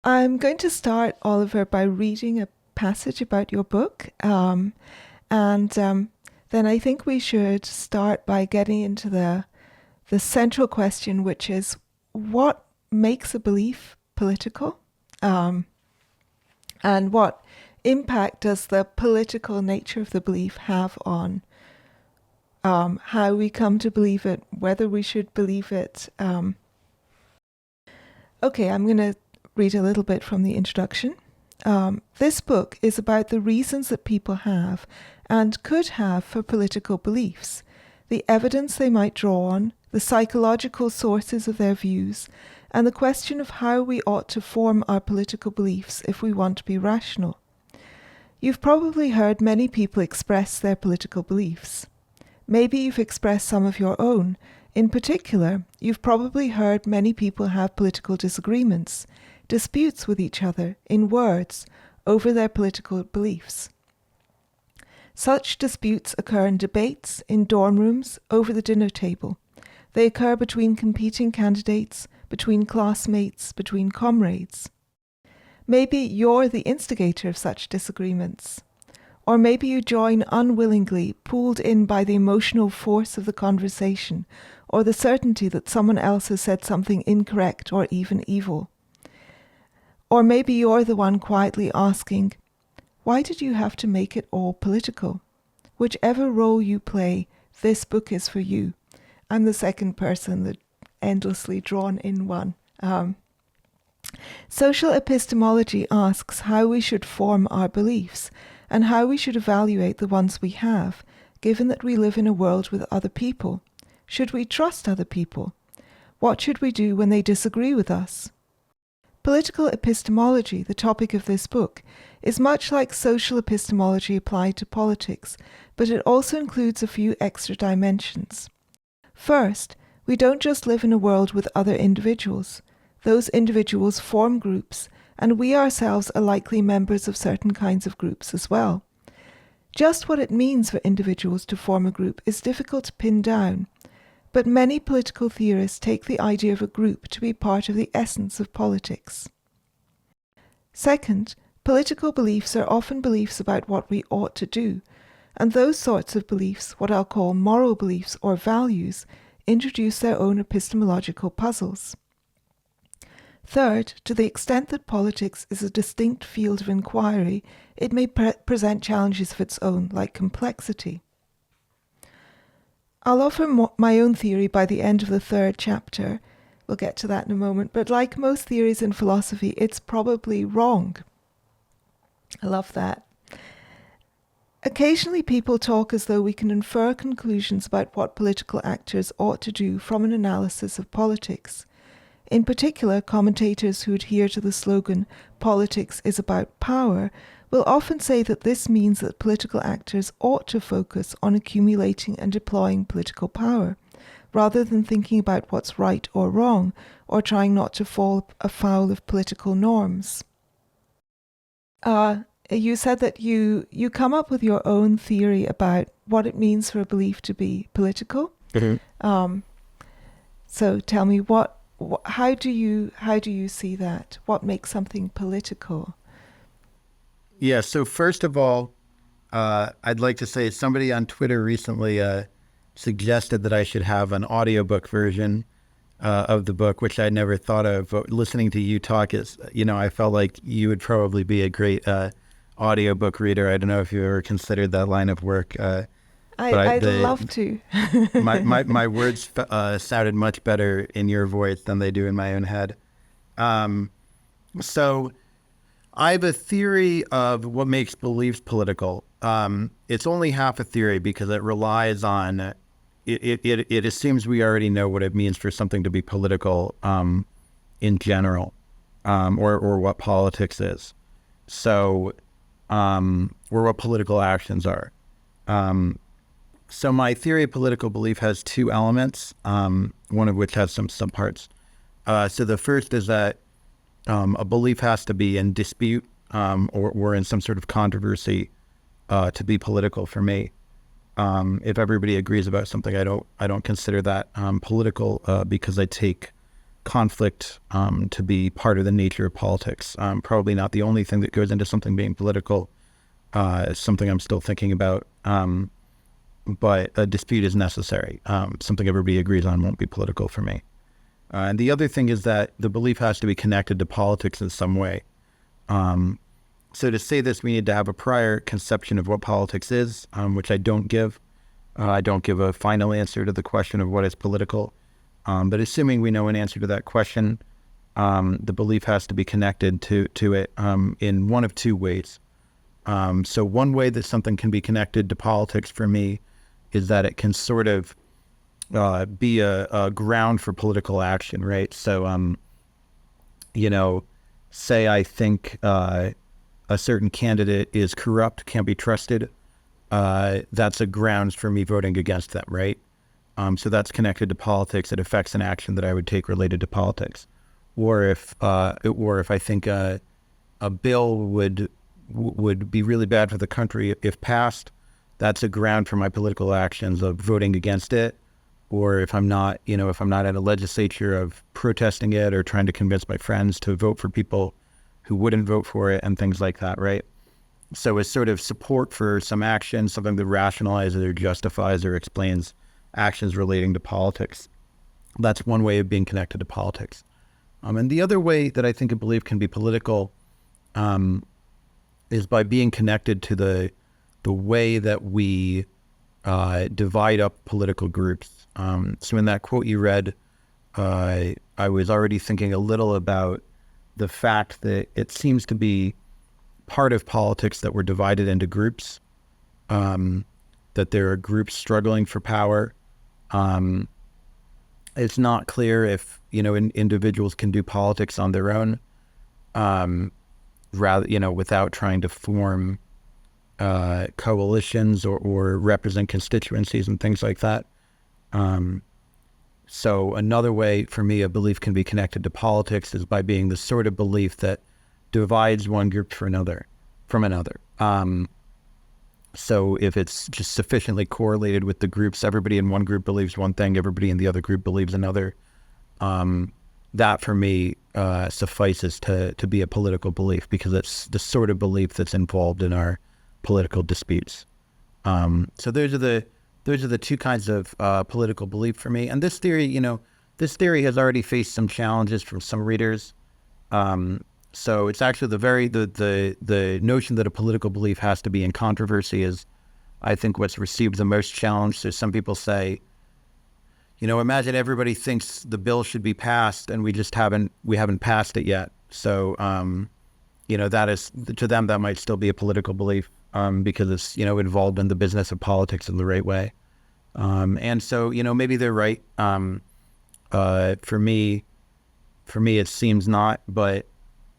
I'm going to start, Oliver, by reading a passage about your book. And then I think we should start by getting into the central question, which is what makes a belief political? And what impact does the political nature of the belief have on how we come to believe it, whether we should believe it? Okay, I'm going to read a little bit from the introduction. This book is about the reasons that people have and could have for political beliefs, the evidence they might draw on, the psychological sources of their views, and the question of how we ought to form our political beliefs if we want to be rational. You've probably heard many people express their political beliefs. Maybe you've expressed some of your own. In particular, you've probably heard many people have political disagreements, disputes with each other, in words, over their political beliefs. Such disputes occur in debates, in dorm rooms, over the dinner table. They occur between competing candidates, between classmates, between comrades. Maybe you're the instigator of such disagreements. Or maybe you join unwillingly, pulled in by the emotional force of the conversation, or the certainty that someone else has said something incorrect or even evil. Or maybe you're the one quietly asking, why did you have to make it all political? Whichever role you play, this book is for you. I'm the second person, the endlessly drawn in one. Social epistemology asks how we should form our beliefs and how we should evaluate the ones we have, given that we live in a world with other people. Should we trust other people? What should we do when they disagree with us? Political epistemology, the topic of this book, is much like social epistemology applied to politics, but it also includes a few extra dimensions. First, we don't just live in a world with other individuals. Those individuals form groups, and we ourselves are likely members of certain kinds of groups as well. Just what it means for individuals to form a group is difficult to pin down, but many political theorists take the idea of a group to be part of the essence of politics. Second, political beliefs are often beliefs about what we ought to do, and those sorts of beliefs, what I'll call moral beliefs or values, introduce their own epistemological puzzles. Third, to the extent that politics is a distinct field of inquiry, it may present challenges of its own, like complexity. I'll offer my own theory by the end of the third chapter. We'll get to that in a moment, but like most theories in philosophy, it's probably wrong. I love that. Occasionally people talk as though we can infer conclusions about what political actors ought to do from an analysis of politics. In particular, commentators who adhere to the slogan, "Politics is about power," will often say that this means that political actors ought to focus on accumulating and deploying political power, rather than thinking about what's right or wrong, or trying not to fall afoul of political norms. You said that you come up with your own theory about what it means for a belief to be political. Mm-hmm. So tell me, how do you see that? What makes something political? Yeah, so first of all, I'd like to say somebody on Twitter recently suggested that I should have an audiobook version of the book, which I never thought of. But listening to you talk is, I felt like you would probably be a great audiobook reader. I don't know if you ever considered that line of work. I'd love to. my words sounded much better in your voice than they do in my own head. So I have a theory of what makes beliefs political. It's only half a theory because it relies on, it assumes we already know what it means for something to be political in general, or what politics is. So, or what political actions are. So my theory of political belief has two elements, one of which has some subparts. So the first is that a belief has to be in dispute or in some sort of controversy to be political for me. If everybody agrees about something, I don't consider that political because I take conflict to be part of the nature of politics. Probably not the only thing that goes into something being political. It's something I'm still thinking about. But a dispute is necessary. Something everybody agrees on won't be political for me. And the other thing is that the belief has to be connected to politics in some way. So to say this, we need to have a prior conception of what politics is, which I don't give. I don't give a final answer to the question of what is political. But assuming we know an answer to that question, the belief has to be connected to it in one of two ways. So one way that something can be connected to politics for me is that it can sort of be a ground for political action, right? So, say I think a certain candidate is corrupt, can't be trusted, that's a grounds for me voting against them, right? So that's connected to politics. It affects an action that I would take related to politics. Or if I think a bill would be really bad for the country if passed, that's a ground for my political actions of voting against it. Or if I'm not at a legislature, of protesting it or trying to convince my friends to vote for people who wouldn't vote for it and things like that, right? So it's sort of support for some action, something that rationalizes or justifies or explains actions relating to politics. That's one way of being connected to politics. And the other way that I think a belief can be political is by being connected to the way that we divide up political groups. So in that quote you read, I was already thinking a little about the fact that it seems to be part of politics that we're divided into groups, that there are groups struggling for power. It's not clear if, individuals can do politics on their own, without trying to form coalitions or represent constituencies and things like that. So another way for me a belief can be connected to politics is by being the sort of belief that divides one group from another. So if it's just sufficiently correlated with the groups, everybody in one group believes one thing, everybody in the other group believes another, that for me suffices to be a political belief, because it's the sort of belief that's involved in our political disputes. So those are the two kinds of political belief for me. And this theory has already faced some challenges from some readers. So it's actually the notion that a political belief has to be in controversy is, I think, what's received the most challenge. So some people say, imagine everybody thinks the bill should be passed and we haven't passed it yet. So, that is, to them, that might still be a political belief, because it's, involved in the business of politics in the right way. And so, maybe they're right. For me, it seems not, but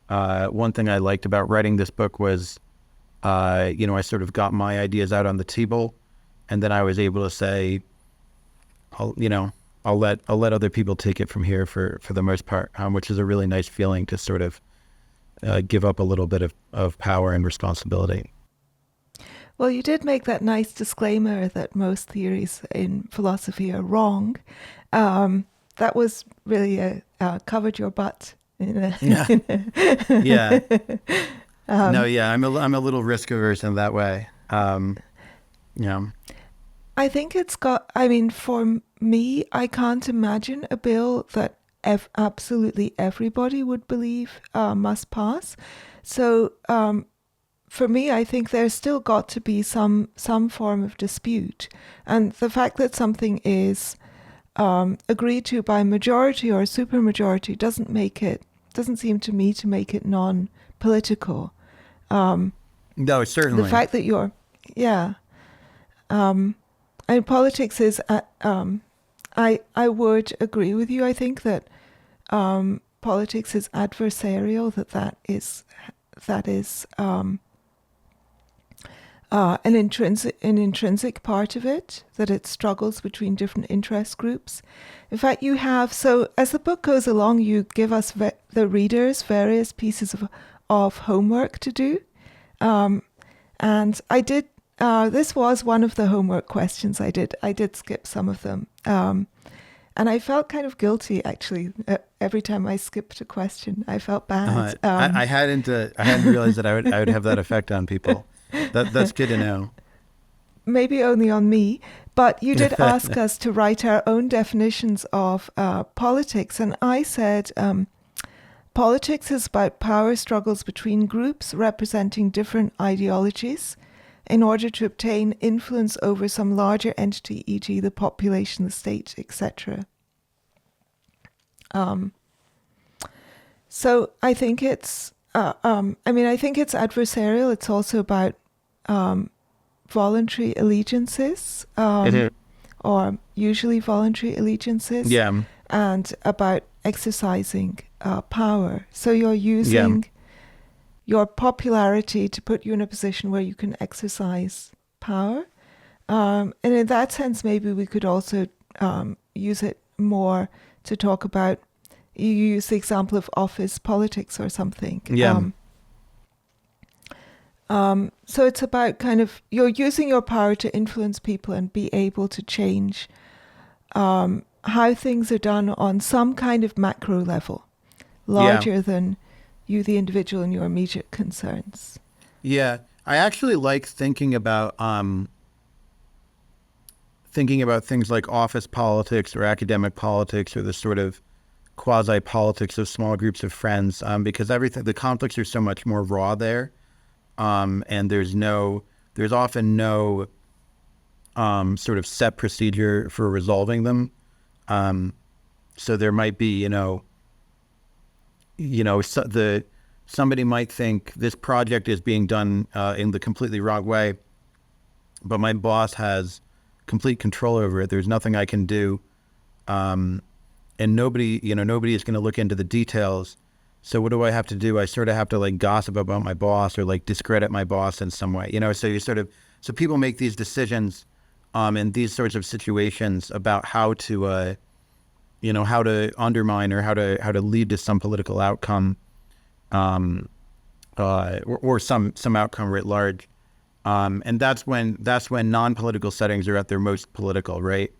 one thing I liked about writing this book was, I sort of got my ideas out on the table, and then I was able to say, I'll let other people take it from here for the most part, which is a really nice feeling to sort of give up a little bit of power and responsibility. Well, you did make that nice disclaimer that most theories in philosophy are wrong. That was really covered your butt. Yeah. I'm a little risk averse in that way. I think for me, I can't imagine a bill that absolutely everybody would believe must pass. So for me, I think there's still got to be some form of dispute. And the fact that something is agreed to by majority or supermajority doesn't seem to me to make it non-political. No, certainly. The fact that and politics is, I would agree with you. I think that politics is adversarial, that is an intrinsic part of it, that it struggles between different interest groups. In fact, so as the book goes along, you give us the readers various pieces of homework to do. And I did, this was one of the homework questions I did. I did skip some of them. And I felt kind of guilty, actually, every time I skipped a question. I felt bad. I hadn't realized that I would have that effect on people. That's good to know. Maybe only on me, but you did ask us to write our own definitions of politics, and I said politics is about power struggles between groups representing different ideologies in order to obtain influence over some larger entity, e.g. the population, the state, etc. So I think it's, I think it's adversarial. It's also about voluntary allegiances, or usually voluntary allegiances, and about exercising power. So you're using your popularity to put you in a position where you can exercise power. And in that sense, maybe we could also use it more to talk about, you use the example of office politics or something. So it's about kind of, you're using your power to influence people and be able to change how things are done on some kind of macro level, larger than you, the individual, and your immediate concerns. Yeah, I actually like thinking about things like office politics or academic politics or the sort of quasi-politics of small groups of friends, because the conflicts are so much more raw there. And there's often no sort of set procedure for resolving them. So there might be, somebody might think this project is being done in the completely wrong way, but my boss has complete control over it. There's nothing I can do, and nobody is going to look into the details. So what do I have to do? I sort of have to like gossip about my boss or like discredit my boss in some way, so people make these decisions in these sorts of situations about how to undermine or how to lead to some political outcome, or some outcome writ large. And that's when non-political settings are at their most political, right?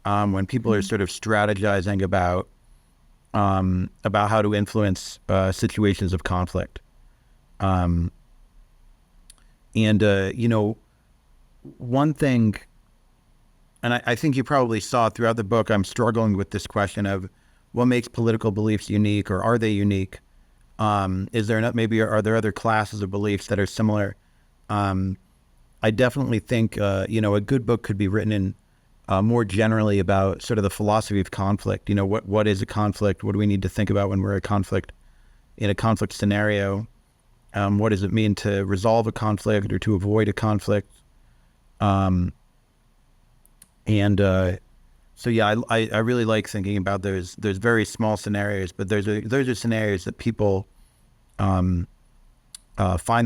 When people are sort of strategizing about how to influence situations of conflict. One thing, and I think you probably saw throughout the book, I'm struggling with this question of what makes political beliefs unique, or are they unique? Are there other classes of beliefs that are similar? I definitely think, a good book could be written in more generally about sort of the philosophy of conflict. What is a conflict? What do we need to think about when we're in a conflict scenario? What does it mean to resolve a conflict or to avoid a conflict? I really like thinking about those very small scenarios, but those are scenarios that people find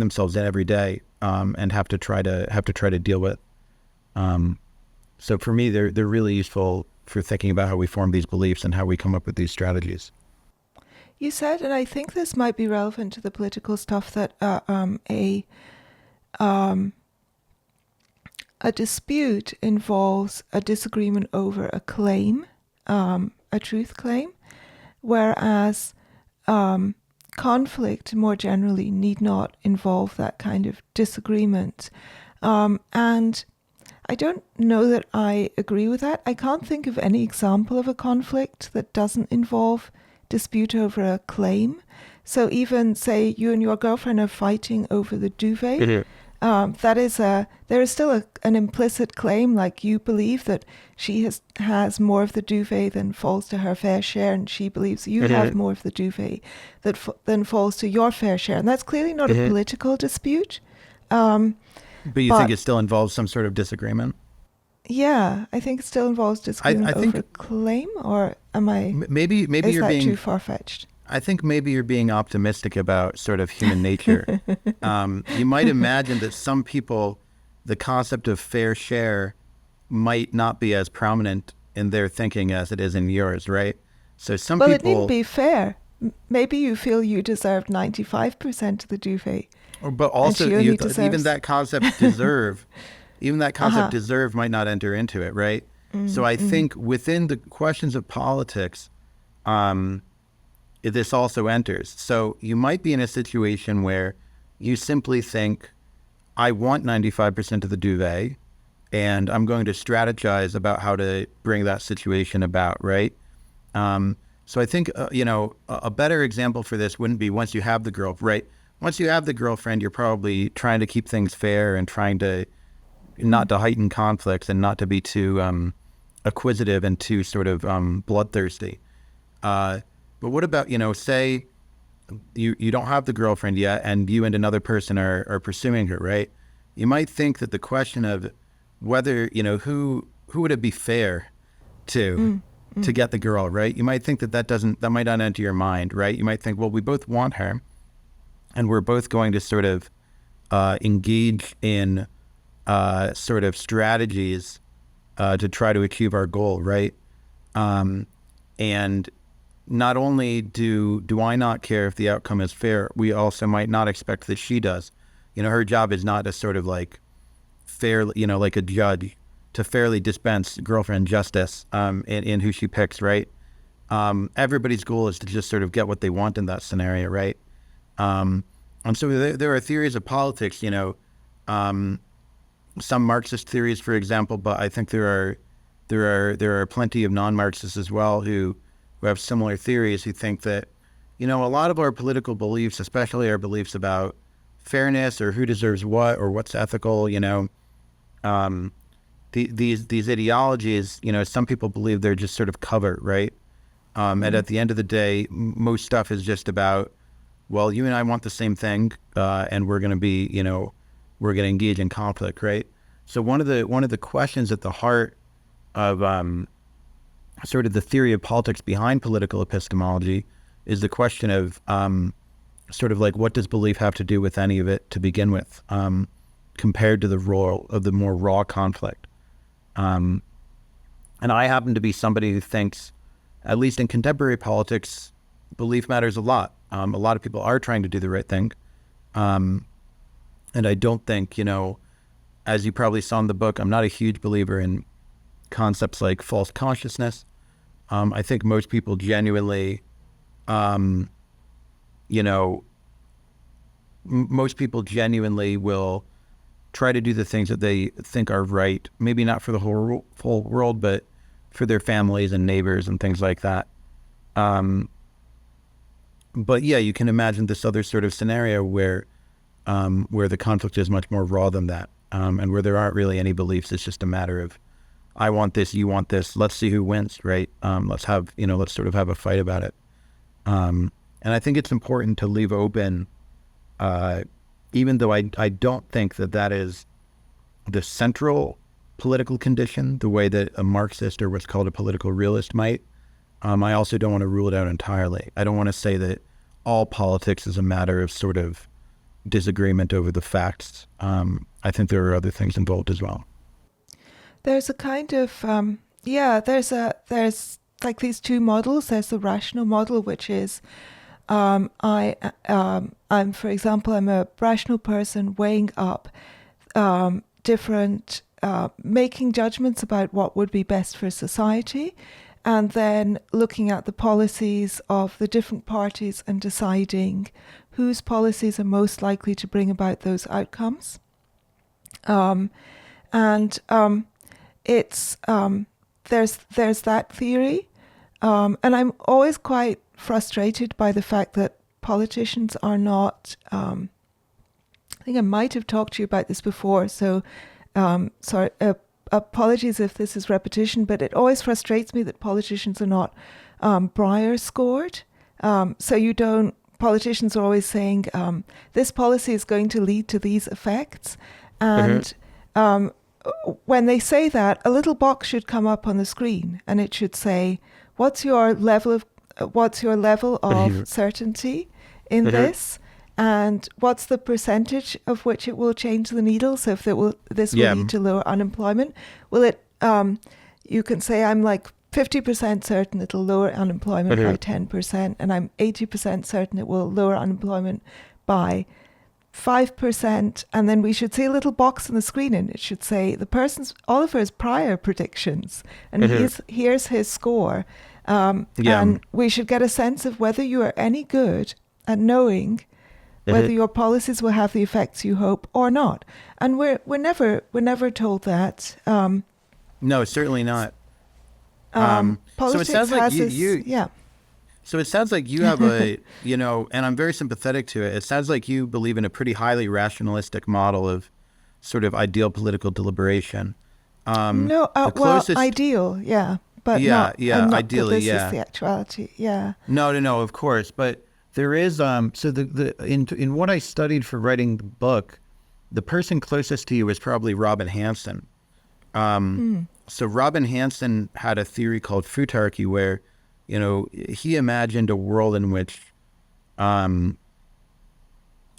themselves in every day, and have to try to deal with. So for me, they're really useful for thinking about how we form these beliefs and how we come up with these strategies. You said, and I think this might be relevant to the political stuff, that a dispute involves a disagreement over a claim, a truth claim, whereas conflict more generally need not involve that kind of disagreement. And I don't know that I agree with that. I can't think of any example of a conflict that doesn't involve dispute over a claim. So even, say, you and your girlfriend are fighting over the duvet, there is still an implicit claim, like you believe that she has more of the duvet than falls to her fair share, and she believes you have more of the duvet than falls to your fair share. And that's clearly not a political dispute. But you think it still involves some sort of disagreement? Yeah, I think it still involves disagreement over a claim, or am I? Maybe is you're that being too far-fetched? I think maybe you're being optimistic about sort of human nature. You might imagine that some people, the concept of fair share might not be as prominent in their thinking as it is in yours, right? So people... Well, it needn't be fair. Maybe you feel you deserve 95% of the duvet. But also, even that concept deserve, even that concept deserve might not enter into it, right? So I think within the questions of politics, this also enters. So you might be in a situation where you simply think, I want 95% of the duvet, and I'm going to strategize about how to bring that situation about, right? So I think, a better example for this wouldn't be once you have the girl, right? Once you have the girlfriend, you're probably trying to keep things fair and trying to not to heighten conflicts and not to be too acquisitive and too sort of bloodthirsty. But what about, say you don't have the girlfriend yet and you and another person are pursuing her, right? You might think that the question of whether, who would it be fair to get the girl, right? You might think that might not enter your mind, right? You might think, well, we both want her and we're both going to sort of engage in sort of strategies to try to achieve our goal, right? And not only do I not care if the outcome is fair, we also might not expect that she does. Her job is not to sort of like fairly, like a judge, to fairly dispense girlfriend justice in who she picks, right? Everybody's goal is to just sort of get what they want in that scenario, right? And so there are theories of politics, some Marxist theories, for example, but I think there are plenty of non-Marxists as well who have similar theories, who think that, a lot of our political beliefs, especially our beliefs about fairness or who deserves what or what's ethical, these ideologies, some people believe they're just sort of cover, right? And at the end of the day, most stuff is just about, well, you and I want the same thing, and we're going to be, we're going to engage in conflict, right? So one of the questions at the heart of sort of the theory of politics behind political epistemology is the question of sort of like, what does belief have to do with any of it to begin with, compared to the role of the more raw conflict. And I happen to be somebody who thinks, at least in contemporary politics, belief matters a lot. A lot of people are trying to do the right thing. And I don't think, as you probably saw in the book, I'm not a huge believer in concepts like false consciousness. I think most people genuinely, most people genuinely will try to do the things that they think are right. Maybe not for the whole world, but for their families and neighbors and things like that. But yeah, you can imagine this other sort of scenario where the conflict is much more raw than that, and where there aren't really any beliefs. It's just a matter of, I want this, you want this. Let's see who wins, right? Let's sort of have a fight about it. And I think it's important to leave open, even though I don't think that is the central political condition, the way that a Marxist or what's called a political realist might. I also don't want to rule it out entirely. I don't want to say that all politics is a matter of sort of disagreement over the facts. I think there are other things involved as well. There's a kind of, there's like these two models. There's the rational model, which is, I'm, for example, I'm a rational person weighing up different, making judgments about what would be best for society, and then looking at the policies of the different parties and deciding whose policies are most likely to bring about those outcomes. It's there's that theory, and I'm always quite frustrated by the fact that politicians are not. I think I might have talked to you about this before, so sorry. Apologies if this is repetition, but it always frustrates me that politicians are not Breyer scored. So politicians are always saying this policy is going to lead to these effects, and when they say that, a little box should come up on the screen, and it should say, "What's your level of certainty in this?" And what's the percentage of which it will change the needle? So if this will lead to lower unemployment, will it? You can say, I'm like 50% certain it'll lower unemployment by 10%, and I'm 80% certain it will lower unemployment by 5%, and then we should see a little box on the screen, and it should say Oliver's prior predictions, and here's his score. And we should get a sense of whether you are any good at knowing whether your policies will have the effects you hope or not. And we're never told that. No, certainly not. Politics so it sounds like yeah. So it sounds like you have a, and I'm very sympathetic to it. It sounds like you believe in a pretty highly rationalistic model of sort of ideal political deliberation. Ideal, yeah. But not ideally, this is the actuality, yeah. No, of course. But there is, in what I studied for writing the book, the person closest to you is probably Robin Hanson. So Robin Hanson had a theory called Futarchy where, he imagined a world in which all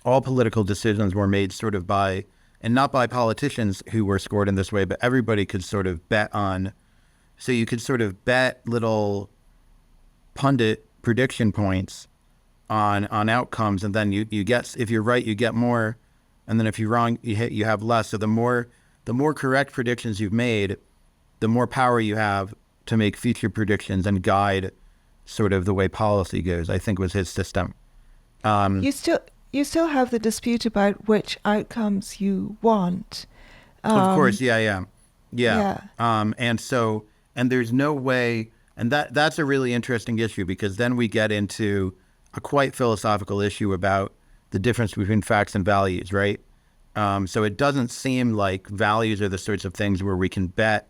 political decisions were made sort of by, and not by politicians who were scored in this way, but everybody could sort of bet on. So you could sort of bet little pundit prediction points on outcomes, and then you get, if you're right, you get more, and then if you're wrong, you have less. So the more correct predictions you've made, the more power you have to make future predictions and guide sort of the way policy goes, I think was his system. You still have the dispute about which outcomes you want. Of course, yeah. And there's no way, and that's a really interesting issue, because then we get into a quite philosophical issue about the difference between facts and values, right? So it doesn't seem like values are the sorts of things where we can bet,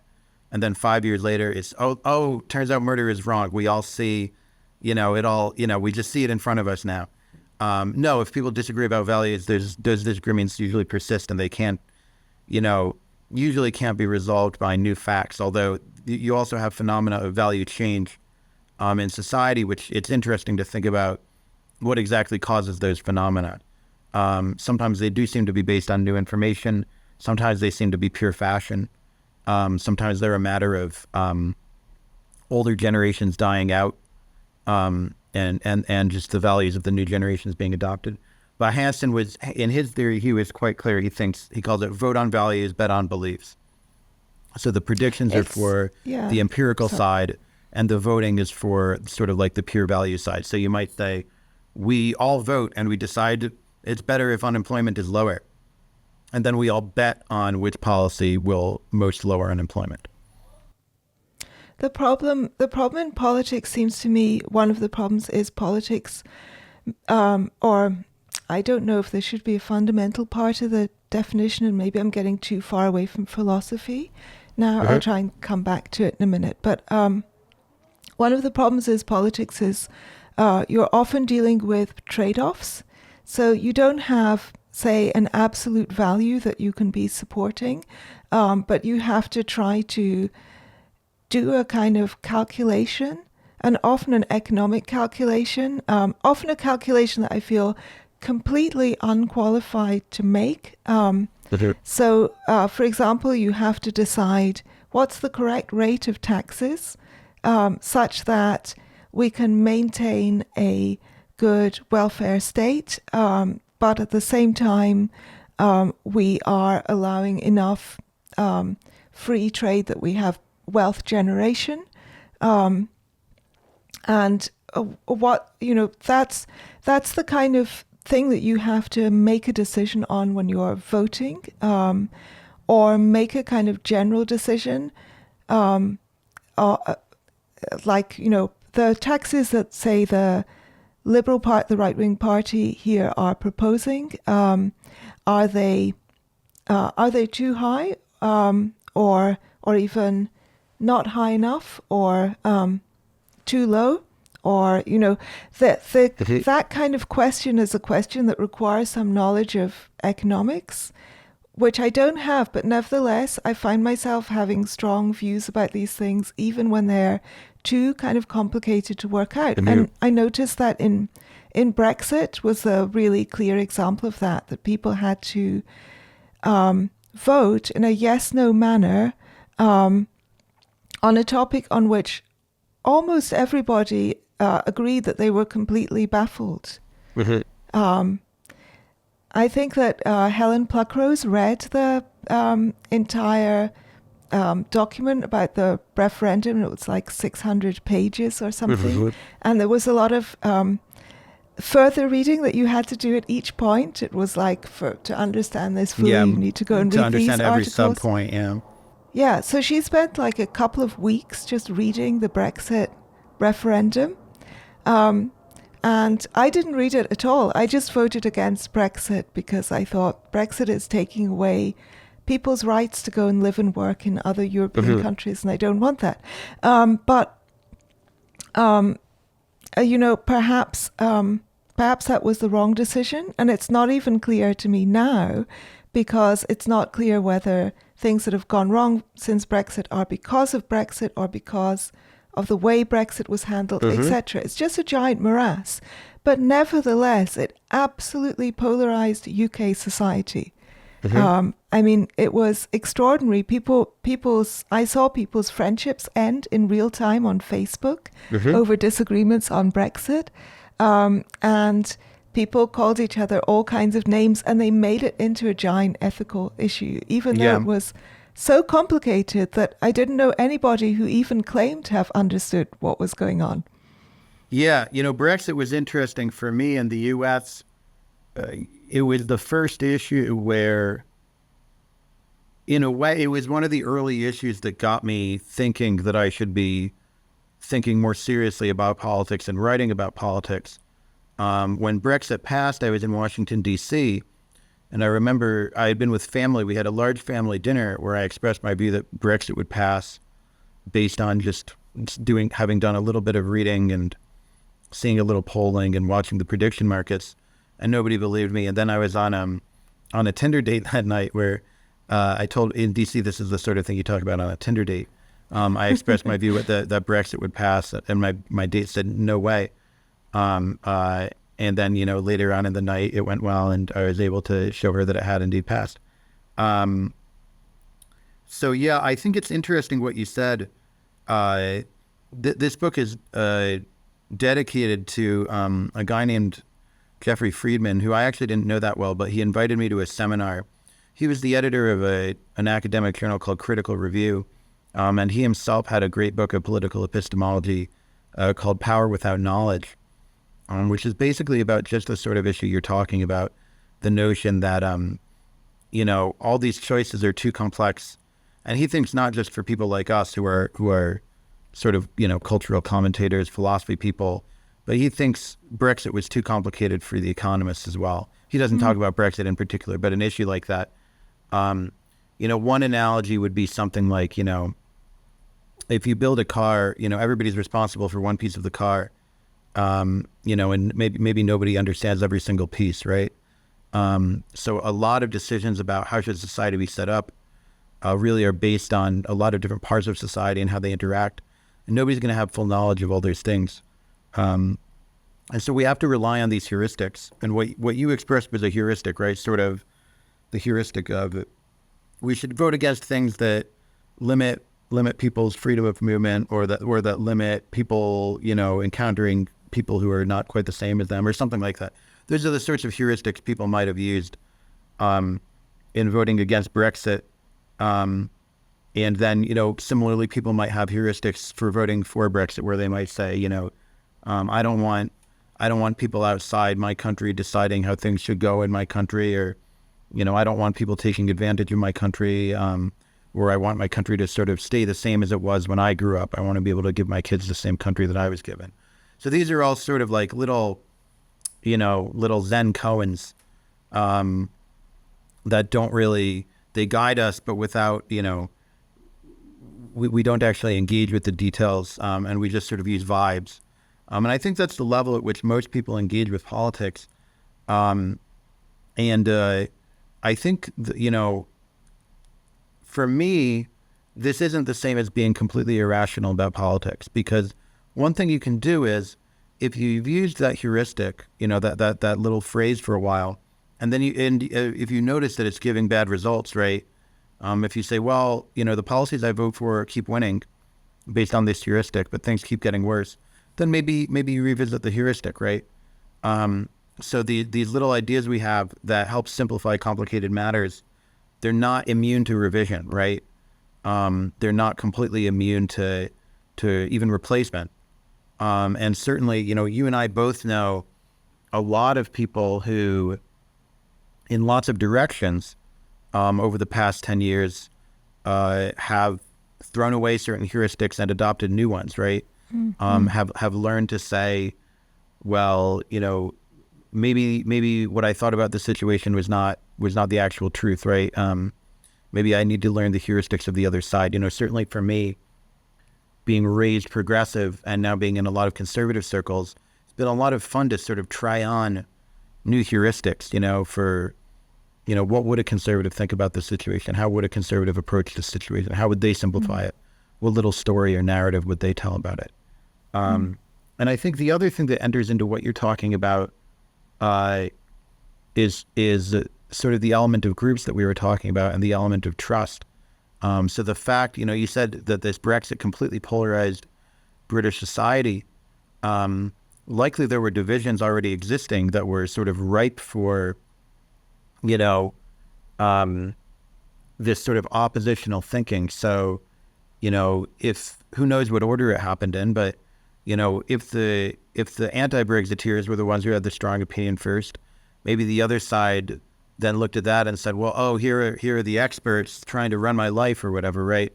and then 5 years later it's, turns out murder is wrong. We all see, it all, we just see it in front of us now. No, if people disagree about values, those disagreements usually persist, and they can't, usually can't be resolved by new facts, although you also have phenomena of value change in society, which it's interesting to think about what exactly causes those phenomena. Sometimes they do seem to be based on new information. Sometimes they seem to be pure fashion. Sometimes they're a matter of older generations dying out and just the values of the new generations being adopted. But Hanson was, in his theory, he was quite clear. He calls it vote on values, bet on beliefs. So the predictions are for the empirical side, and the voting is for sort of like the pure value side. So you might say, we all vote and we decide it's better if unemployment is lower. And then we all bet on which policy will most lower unemployment. The problem in politics seems to me, one of the problems is politics, or I don't know if there should be a fundamental part of the definition, and maybe I'm getting too far away from philosophy. Now I'll try and come back to it in a minute. But one of the problems is politics is you're often dealing with trade-offs. So you don't have, say, an absolute value that you can be supporting, but you have to try to do a kind of calculation, and often an economic calculation, often a calculation that I feel completely unqualified to make. So, for example, you have to decide what's the correct rate of taxes such that we can maintain a good welfare state, but at the same time, we are allowing enough free trade that we have wealth generation. And that's the kind of thing that you have to make a decision on when you're voting, or make a kind of general decision, the taxes that, say, the Liberal part, the right-wing party here are proposing. Are they too high, or even not high enough, or too low? Or, that kind of question is a question that requires some knowledge of economics, which I don't have, but nevertheless, I find myself having strong views about these things, even when they're too kind of complicated to work out. And I noticed that in Brexit was a really clear example of that people had to vote in a yes-no manner on a topic on which almost everybody agreed that they were completely baffled. I think that Helen Pluckrose read the entire document about the referendum. It was like 600 pages or something. And there was a lot of further reading that you had to do at each point. It was like, to understand this fully, you need to go and read these articles. To understand every sub-point, yeah. Yeah, so she spent like a couple of weeks just reading the Brexit referendum. And I didn't read it at all. I just voted against Brexit because I thought Brexit is taking away people's rights to go and live and work in other European countries, and I don't want that. Perhaps that was the wrong decision, and it's not even clear to me now, because it's not clear whether things that have gone wrong since Brexit are because of Brexit or because of the way Brexit was handled, etc. It's just a giant morass. But nevertheless, it absolutely polarized UK society. I mean, it was extraordinary. I saw people's friendships end in real time on Facebook over disagreements on Brexit. And people called each other all kinds of names, and they made it into a giant ethical issue, even though it was so complicated that I didn't know anybody who even claimed to have understood what was going on. Yeah, Brexit was interesting for me in the U.S. It was the first issue where, in a way, it was one of the early issues that got me thinking that I should be thinking more seriously about politics and writing about politics. When Brexit passed, I was in Washington, D.C., and I remember I had been with family. We had a large family dinner where I expressed my view that Brexit would pass based on just having done a little bit of reading and seeing a little polling and watching the prediction markets, and nobody believed me. And then I was on a Tinder date that night where I told, in DC, this is the sort of thing you talk about on a Tinder date. I expressed my view that Brexit would pass, and my date said, no way. And then, later on in the night, it went well, and I was able to show her that it had indeed passed. So, yeah, I think it's interesting what you said. This book is dedicated to a guy named Jeffrey Friedman, who I actually didn't know that well, but he invited me to a seminar. He was the editor of an academic journal called Critical Review, and he himself had a great book of political epistemology called Power Without Knowledge, which is basically about just the sort of issue you're talking about, the notion that, all these choices are too complex. And he thinks not just for people like us who are sort of, cultural commentators, philosophy people, but he thinks Brexit was too complicated for the economists as well. He doesn't talk about Brexit in particular, but an issue like that. One analogy would be something like, if you build a car, everybody's responsible for one piece of the car, and maybe nobody understands every single piece, right? So a lot of decisions about how should society be set up really are based on a lot of different parts of society and how they interact. And nobody's going to have full knowledge of all those things. And so we have to rely on these heuristics. And what you expressed was a heuristic, right? Sort of the heuristic of we should vote against things that limit people's freedom of movement, or that limit people, encountering people who are not quite the same as them, or something like that. Those are the sorts of heuristics people might have used in voting against Brexit. And then, similarly, people might have heuristics for voting for Brexit, where they might say, I don't want people outside my country deciding how things should go in my country, or, I don't want people taking advantage of my country, or I want my country to sort of stay the same as it was when I grew up. I want to be able to give my kids the same country that I was given. So these are all sort of like little Zen koans that don't really, they guide us, but without, we don't actually engage with the details, and we just sort of use vibes. And I think that's the level at which most people engage with politics. And I think, for me, this isn't the same as being completely irrational about politics, because one thing you can do is, if you've used that heuristic, that little phrase for a while, and then if you notice that it's giving bad results, right? If you say, well, the policies I vote for keep winning based on this heuristic, but things keep getting worse, then maybe you revisit the heuristic, right? So these little ideas we have that help simplify complicated matters, they're not immune to revision, right? They're not completely immune to even replacement. And certainly, you and I both know a lot of people who, in lots of directions, over the past 10 years, have thrown away certain heuristics and adopted new ones, right? Have learned to say, well, maybe what I thought about the situation was not the actual truth, right? Maybe I need to learn the heuristics of the other side. Certainly for me, being raised progressive and now being in a lot of conservative circles, it's been a lot of fun to sort of try on new heuristics, for, what would a conservative think about the situation? How would a conservative approach the situation? How would they simplify it? What little story or narrative would they tell about it? And I think the other thing that enters into what you're talking about is sort of the element of groups that we were talking about and the element of trust. So the fact, you said that this Brexit completely polarized British society. Likely there were divisions already existing that were sort of ripe for, this sort of oppositional thinking. So, if who knows what order it happened in, but if the anti-Brexiteers were the ones who had the strong opinion first, maybe the other side then looked at that and said, well, here are the experts trying to run my life or whatever, right?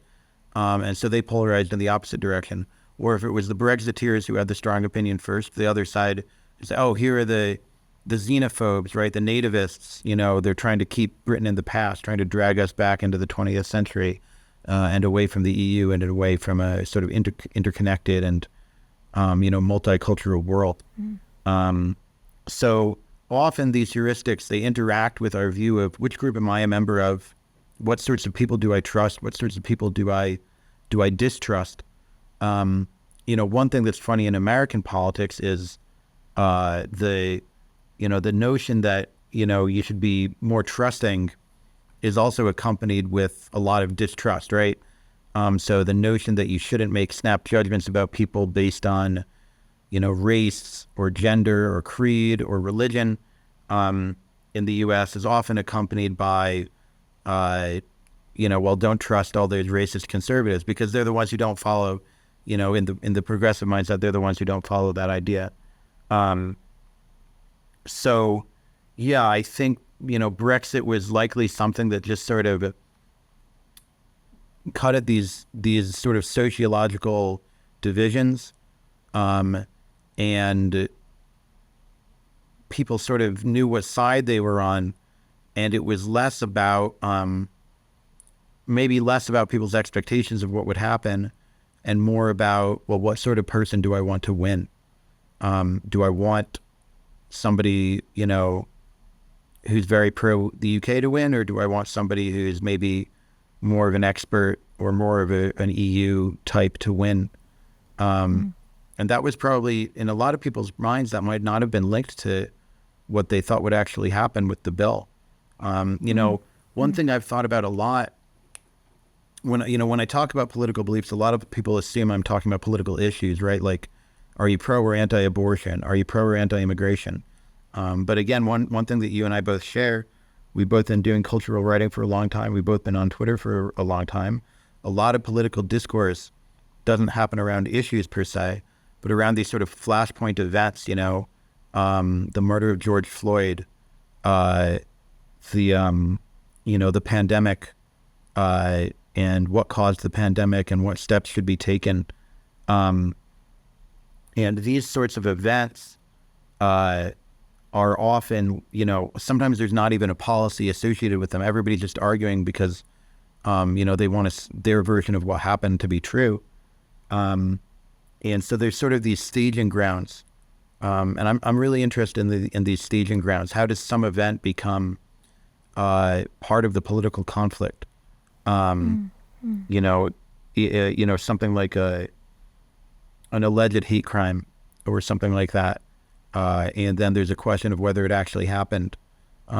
And so they polarized in the opposite direction. Or if it was the Brexiteers who had the strong opinion first, the other side said, oh, here are the xenophobes, right? The nativists, they're trying to keep Britain in the past, trying to drag us back into the 20th century and away from the EU and away from a sort of interconnected and multicultural world. So often these heuristics, they interact with our view of which group am I a member of, what sorts of people do I trust, what sorts of people do I distrust. One thing that's funny in American politics is the notion that you should be more trusting is also accompanied with a lot of distrust, right? So the notion that you shouldn't make snap judgments about people based on, race or gender or creed or religion in the U.S. is often accompanied by, don't trust all those racist conservatives because they're the ones who don't follow, in the progressive mindset, they're the ones who don't follow that idea. So, yeah, I think, Brexit was likely something that just sort of cut at these sort of sociological divisions, and people sort of knew what side they were on, and it was less about maybe less about people's expectations of what would happen and more about, well, what sort of person do I want to win? Do I want somebody, who's very pro the UK to win, or do I want somebody who's maybe more of an expert or more of an EU type to win? And that was probably, in a lot of people's minds, that might not have been linked to what they thought would actually happen with the bill. One thing I've thought about a lot when I talk about political beliefs, a lot of people assume I'm talking about political issues, right? Like, are you pro or anti-abortion? Are you pro or anti-immigration? But again, one thing that you and I both share, we've both been doing cultural writing for a long time. We've both been on Twitter for a long time. A lot of political discourse doesn't happen around issues per se, but around these sort of flashpoint events, the murder of George Floyd, the pandemic, and what caused the pandemic and what steps should be taken. And these sorts of events are often, sometimes there's not even a policy associated with them. Everybody's just arguing because, they want their version of what happened to be true. And so there's sort of these staging grounds. And I'm really interested in these staging grounds. How does some event become part of the political conflict? Something like an alleged hate crime or something like that. And then there's a question of whether it actually happened,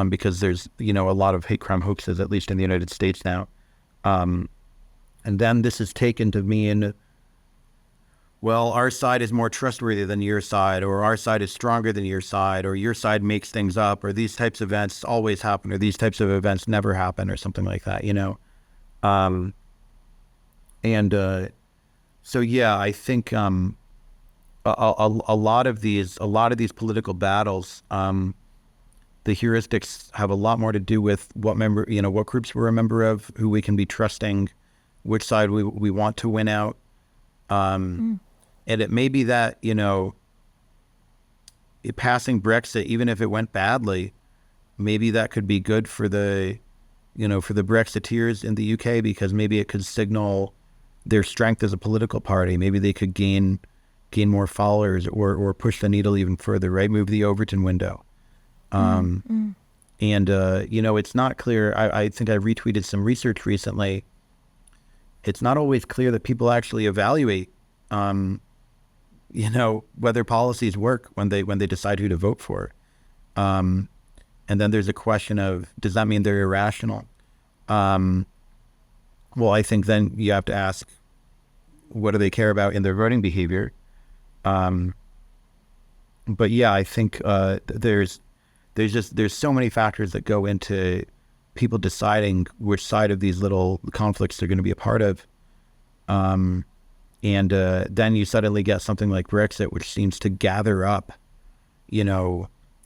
because there's, a lot of hate crime hoaxes, at least in the United States now. And then this is taken to mean, well, our side is more trustworthy than your side, or our side is stronger than your side, or your side makes things up, or these types of events always happen, or these types of events never happen, or something like that, Um, and so, yeah, I think a lot of these political battles, the heuristics have a lot more to do with what groups we're a member of, who we can be trusting, which side we want to win out. And it may be that, passing Brexit, even if it went badly, maybe that could be good for the Brexiteers in the UK, because maybe it could signal their strength as a political party. Maybe they could gain more followers, or push the needle even further, right? Move the Overton window. And, it's not clear. I think I retweeted some research recently. It's not always clear that people actually evaluate, whether policies work when they decide who to vote for. And then there's a question of, does that mean they're irrational? Well, I think then you have to ask, what do they care about in their voting behavior? But yeah, I think there's so many factors that go into people deciding which side of these little conflicts they're going to be a part of. And then you suddenly get something like Brexit, which seems to gather up,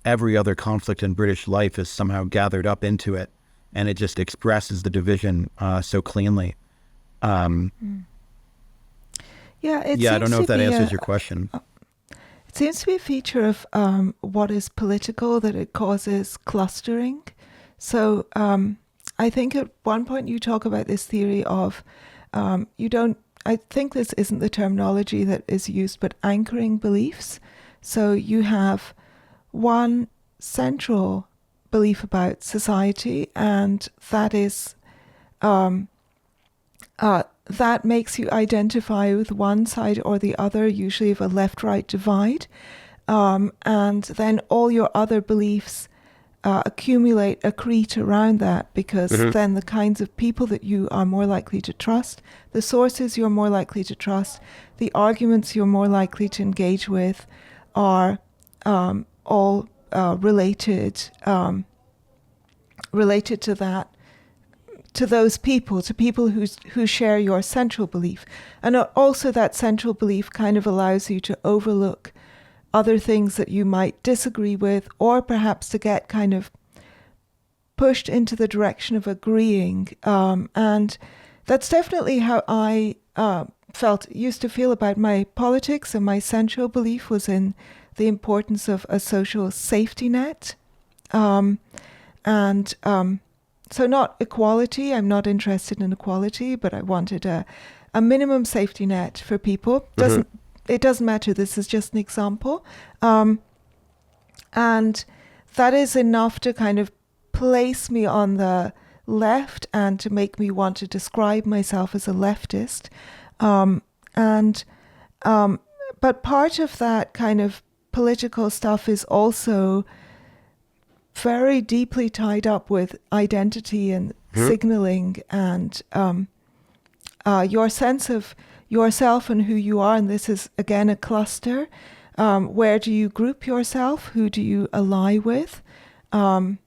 every other conflict in British life is somehow gathered up into it, and it just expresses the division so cleanly. Yeah, I don't know if that answers your question. It seems to be a feature of what is political, that it causes clustering. So I think at one point you talk about this theory of I think this isn't the terminology that is used, but anchoring beliefs. So you have one central belief about society, and that is that makes you identify with one side or the other, usually of a left-right divide, and then all your other beliefs accrete around that, because then the kinds of people that you are more likely to trust, the sources you're more likely to trust, the arguments you're more likely to engage with are all related to that, to those people, to people who share your central belief. And also that central belief kind of allows you to overlook other things that you might disagree with, or perhaps to get kind of pushed into the direction of agreeing. And that's definitely how I used to feel about my politics, and my central belief was in the importance of a social safety net. So not equality, I'm not interested in equality, but I wanted a minimum safety net for people. It doesn't matter, this is just an example. And that is enough to kind of place me on the left and to make me want to describe myself as a leftist. But part of that kind of political stuff is also very deeply tied up with identity and signaling, and your sense of yourself and who you are. And this is, again, a cluster. Where do you group yourself? Who do you ally with? And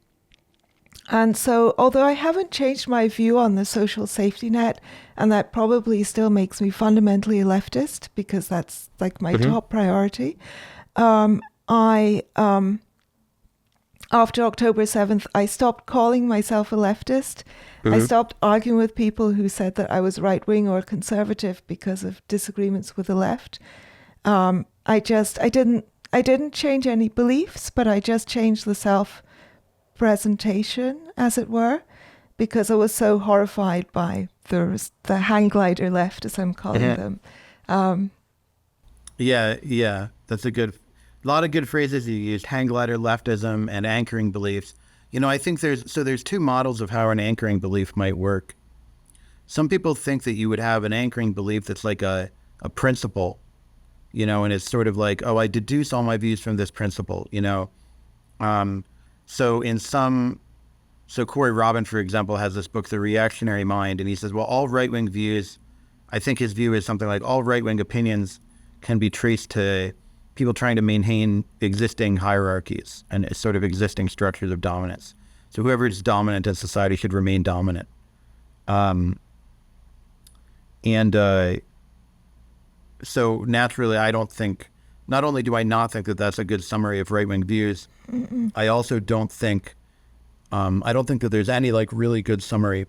so, although I haven't changed my view on the social safety net, and that probably still makes me fundamentally a leftist, because that's like my top priority, after October 7th, I stopped calling myself a leftist. I stopped arguing with people who said that I was right-wing or conservative because of disagreements with the left. I didn't change any beliefs, but I just changed the self-presentation, as it were, because I was so horrified by the hang glider left, as I'm calling them. Yeah, that's a lot of good phrases you used: hang glider, leftism, and anchoring beliefs. I think there's two models of how an anchoring belief might work. Some people think that you would have an anchoring belief that's like a principle, and it's sort of like, I deduce all my views from this principle, So Corey Robin, for example, has this book, The Reactionary Mind, and he says, well, all right-wing views, I think his view is something like, all right-wing opinions can be traced to people trying to maintain existing hierarchies and sort of existing structures of dominance. So whoever is dominant in society should remain dominant. So naturally, I don't think, not only do I not think that that's a good summary of right-wing views, I also don't think, I don't think that there's any like really good summary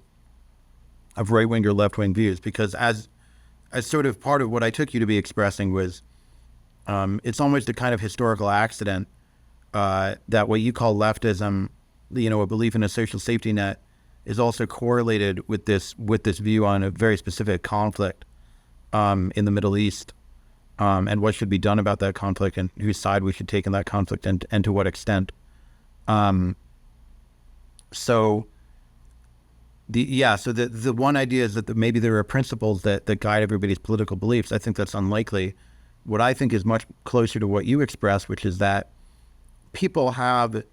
of right-wing or left-wing views, because as sort of part of what I took you to be expressing was, it's almost a kind of historical accident that what you call leftism, a belief in a social safety net, is also correlated with this view on a very specific conflict in the Middle East, and what should be done about that conflict and whose side we should take in that conflict and to what extent. So the one idea is that maybe there are principles that guide everybody's political beliefs. I think that's unlikely. What I think is much closer to what you express, which is that people have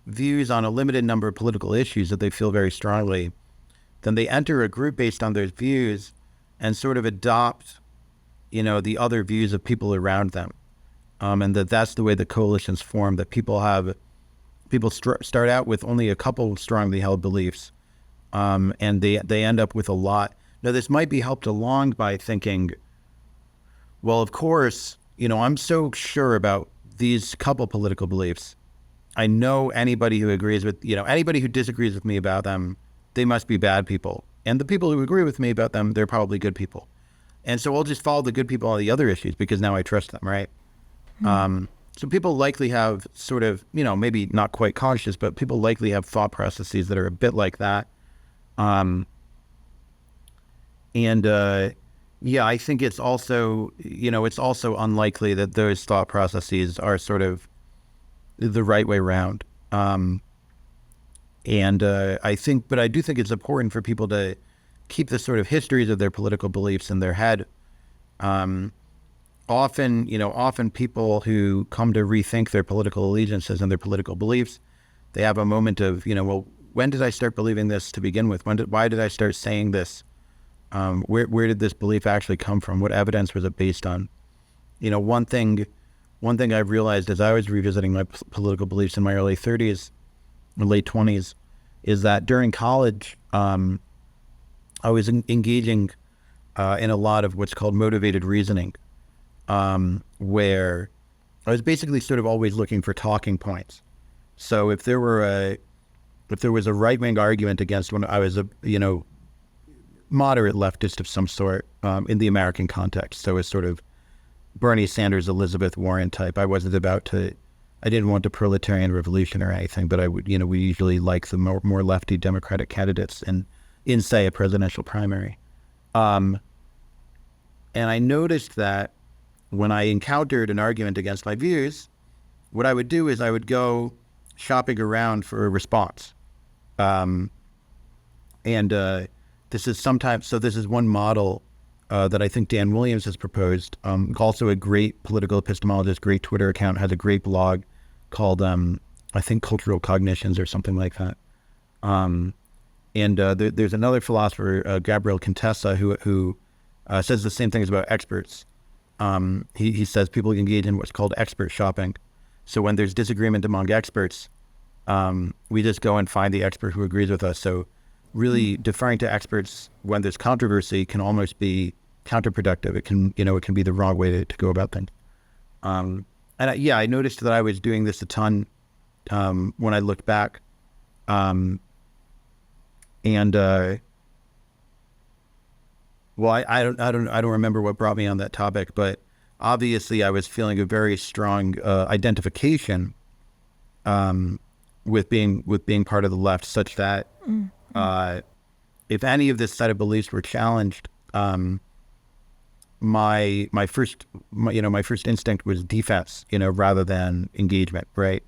views on a limited number of political issues that they feel very strongly. Then they enter a group based on those views and sort of adopt, the other views of people around them. And that's the way the coalitions form, that people start out with only a couple strongly held beliefs. And they end up with a lot. Now, this might be helped along by thinking, well, of course, I'm so sure about these couple political beliefs. I know anybody who agrees with, anybody who disagrees with me about them, they must be bad people. And the people who agree with me about them, they're probably good people. And so I'll just follow the good people on the other issues because now I trust them, right? So people likely have sort of, maybe not quite conscious, but people likely have thought processes that are a bit like that. I think it's also, it's also unlikely that those thought processes are sort of the right way around. I do think it's important for people to keep the sort of histories of their political beliefs in their head. Often people who come to rethink their political allegiances and their political beliefs, they have a moment of, well, when did I start believing this to begin with? Why did I start saying this? Where did this belief actually come from? What evidence was it based on? One thing I've realized as I was revisiting my political beliefs in my early 30s or late 20s is that during college, I was engaging in a lot of what's called motivated reasoning, where I was basically sort of always looking for talking points. So if there was a right-wing argument against when I was a moderate leftist of some sort in the American context, so it's sort of Bernie Sanders, Elizabeth Warren type. I didn't want a proletarian revolution or anything, but I would, we usually like the more lefty Democratic candidates in say a presidential primary. And I noticed that when I encountered an argument against my views, what I would do is I would go shopping around for a response. This is one model that I think Dan Williams has proposed. Also a great political epistemologist, great Twitter account, has a great blog called, I think, Cultural Cognitions or something like that. There's another philosopher, Gabriel Contessa, who says the same things about experts. He says people engage in what's called expert shopping. So when there's disagreement among experts, we just go and find the expert who agrees with us. So really deferring to experts when there's controversy can almost be counterproductive. It can be the wrong way to go about things. I noticed that I was doing this a ton when I looked back. I don't remember what brought me on that topic, but obviously I was feeling a very strong identification with being part of the left, such that if any of this set of beliefs were challenged, my first instinct was defense, rather than engagement, right?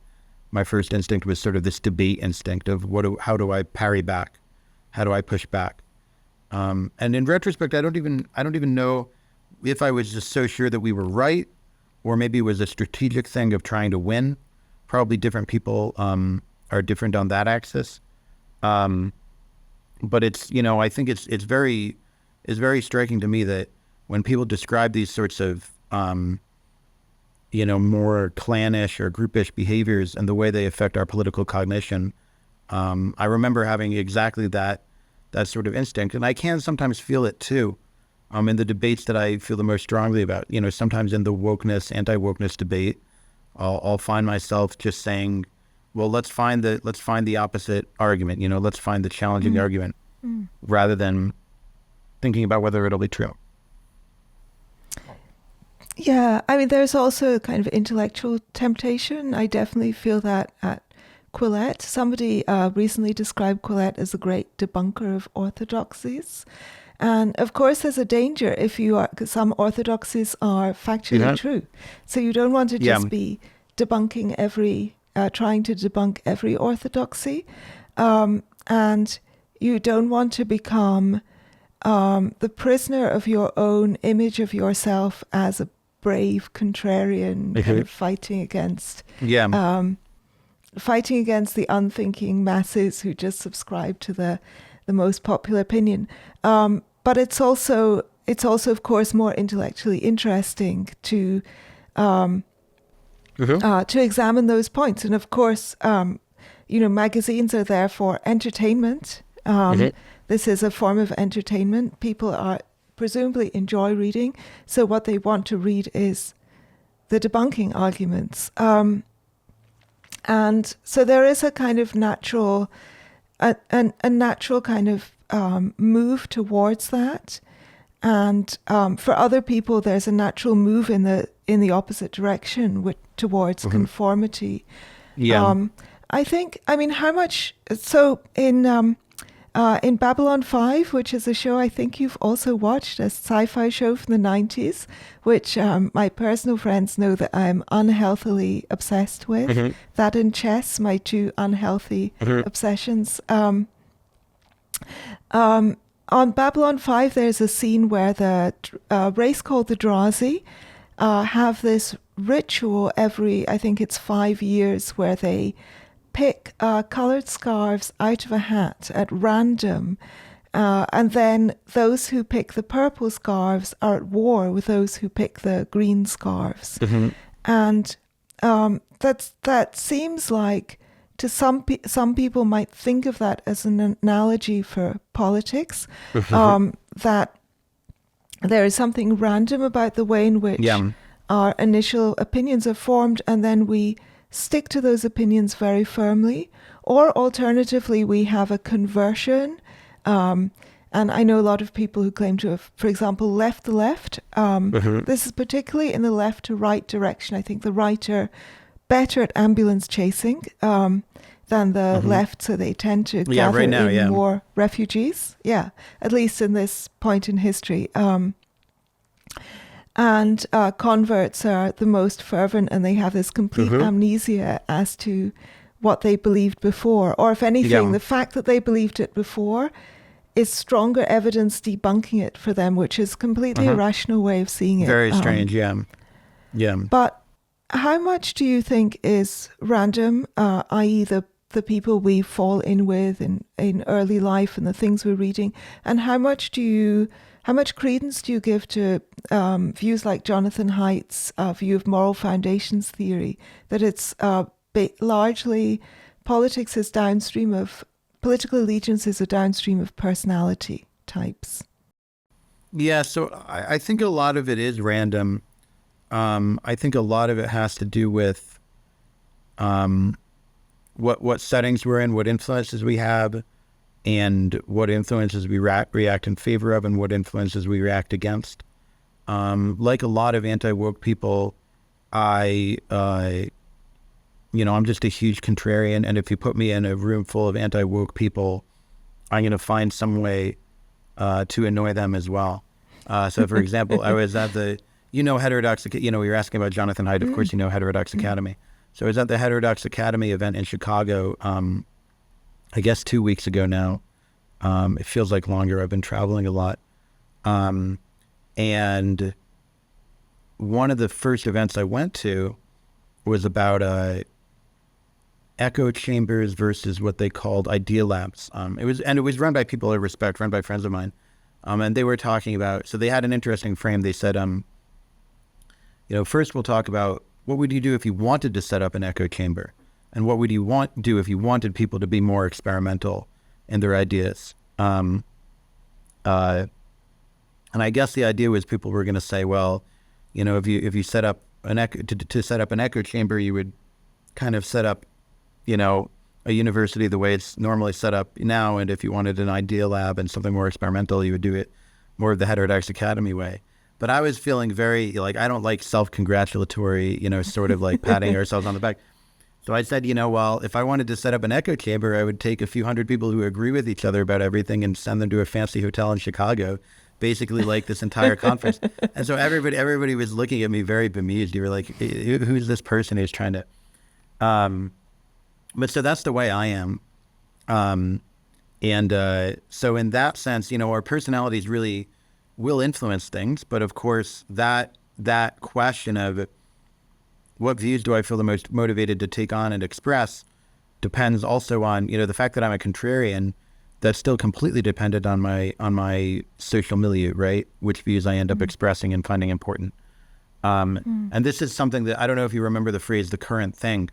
My first instinct was sort of this debate instinct of how do I parry back? How do I push back? And in retrospect, I don't even know if I was just so sure that we were right, or maybe it was a strategic thing of trying to win. Probably different people are different on that axis. But it's, I think it's very striking to me that when people describe these sorts of more clannish or groupish behaviors and the way they affect our political cognition. I remember having exactly that sort of instinct, and I can sometimes feel it too. In the debates that I feel the most strongly about, sometimes in the wokeness, anti-wokeness debate, I'll find myself just saying, well, let's find the opposite argument, let's find the challenging argument, rather than thinking about whether it'll be true. Yeah, I mean, there's also a kind of intellectual temptation. I definitely feel that at Quillette. Somebody recently described Quillette as a great debunker of orthodoxies. And of course, there's a danger if you are, because some orthodoxies are factually true. So you don't want to just be debunking trying to debunk every orthodoxy. And you don't want to become the prisoner of your own image of yourself as a brave contrarian kind of fighting against the unthinking masses who just subscribe to the most popular opinion. But it's also of course more intellectually interesting to examine those points. And of course, magazines are there for entertainment. This is a form of entertainment. People are presumably enjoy reading, so what they want to read is the debunking arguments. And so there is a kind of natural kind of move towards that. And for other people, there's a natural move in the opposite direction towards conformity. How much? So in Babylon 5, which is a show I think you've also watched, a sci-fi show from the 90s, which my personal friends know that I'm unhealthily obsessed with. That and chess, my two unhealthy obsessions. On Babylon 5, there's a scene where the race called the Drazi have this ritual I think it's 5 years, where they pick colored scarves out of a hat at random, and then those who pick the purple scarves are at war with those who pick the green scarves. And that seems like, to some people might think of that as an analogy for politics, that there is something random about the way in which our initial opinions are formed, and then we stick to those opinions very firmly. Or alternatively, we have a conversion. And I know a lot of people who claim to have, for example, left the left. This is particularly in the left to right direction. I think the right are better at ambulance chasing than the left, so they tend to gather in more refugees. Yeah, at least in this point in history. And converts are the most fervent, and they have this complete amnesia as to what they believed before. Or if anything, the fact that they believed it before is stronger evidence debunking it for them, which is completely irrational way of seeing it. Very strange, yeah. But how much do you think is random, i.e. the people we fall in with in early life and the things we're reading, and how much credence do you give to views like Jonathan Haidt's view of moral foundations theory, that it's largely politics is downstream of, political allegiance is a downstream of personality types? Yeah, so I think a lot of it is random. I think a lot of it has to do with what settings we're in, what influences we have, and what influences we react in favor of, and what influences we react against. Like a lot of anti-woke people, I'm just a huge contrarian, and if you put me in a room full of anti-woke people, I'm going to find some way to annoy them as well. So, for example, I was at the, Heterodox, we were asking about Jonathan Haidt, of course, Heterodox Academy. So I was at the Heterodox Academy event in Chicago, I guess 2 weeks ago now. It feels like longer. I've been traveling a lot. And one of the first events I went to was about echo chambers versus what they called idea labs. It was run by people I respect, run by friends of mine. And they were talking about, so they had an interesting frame. They said, first we'll talk about what would you do if you wanted to set up an echo chamber? And what would you do if you wanted people to be more experimental in their ideas? And I guess the idea was people were going to say, well, if you set up an echo to set up an echo chamber, you would kind of set up, a university the way it's normally set up now. And if you wanted an idea lab and something more experimental, you would do it more of the heterodox academy way. But I was feeling very I don't like self-congratulatory, sort of like patting ourselves on the back. So I said, well, if I wanted to set up an echo chamber, I would take a few hundred people who agree with each other about everything and send them to a fancy hotel in Chicago, basically like this entire conference. And so everybody was looking at me very bemused. You were like, who's this person who's trying to... But so that's the way I am. So in that sense, our personalities really will influence things. But of course, that question of what views do I feel the most motivated to take on and express depends also on, the fact that I'm a contrarian. That's still completely dependent on my social milieu, right? Which views I end up expressing and finding important. And this is something that, I don't know if you remember the phrase, the current thing.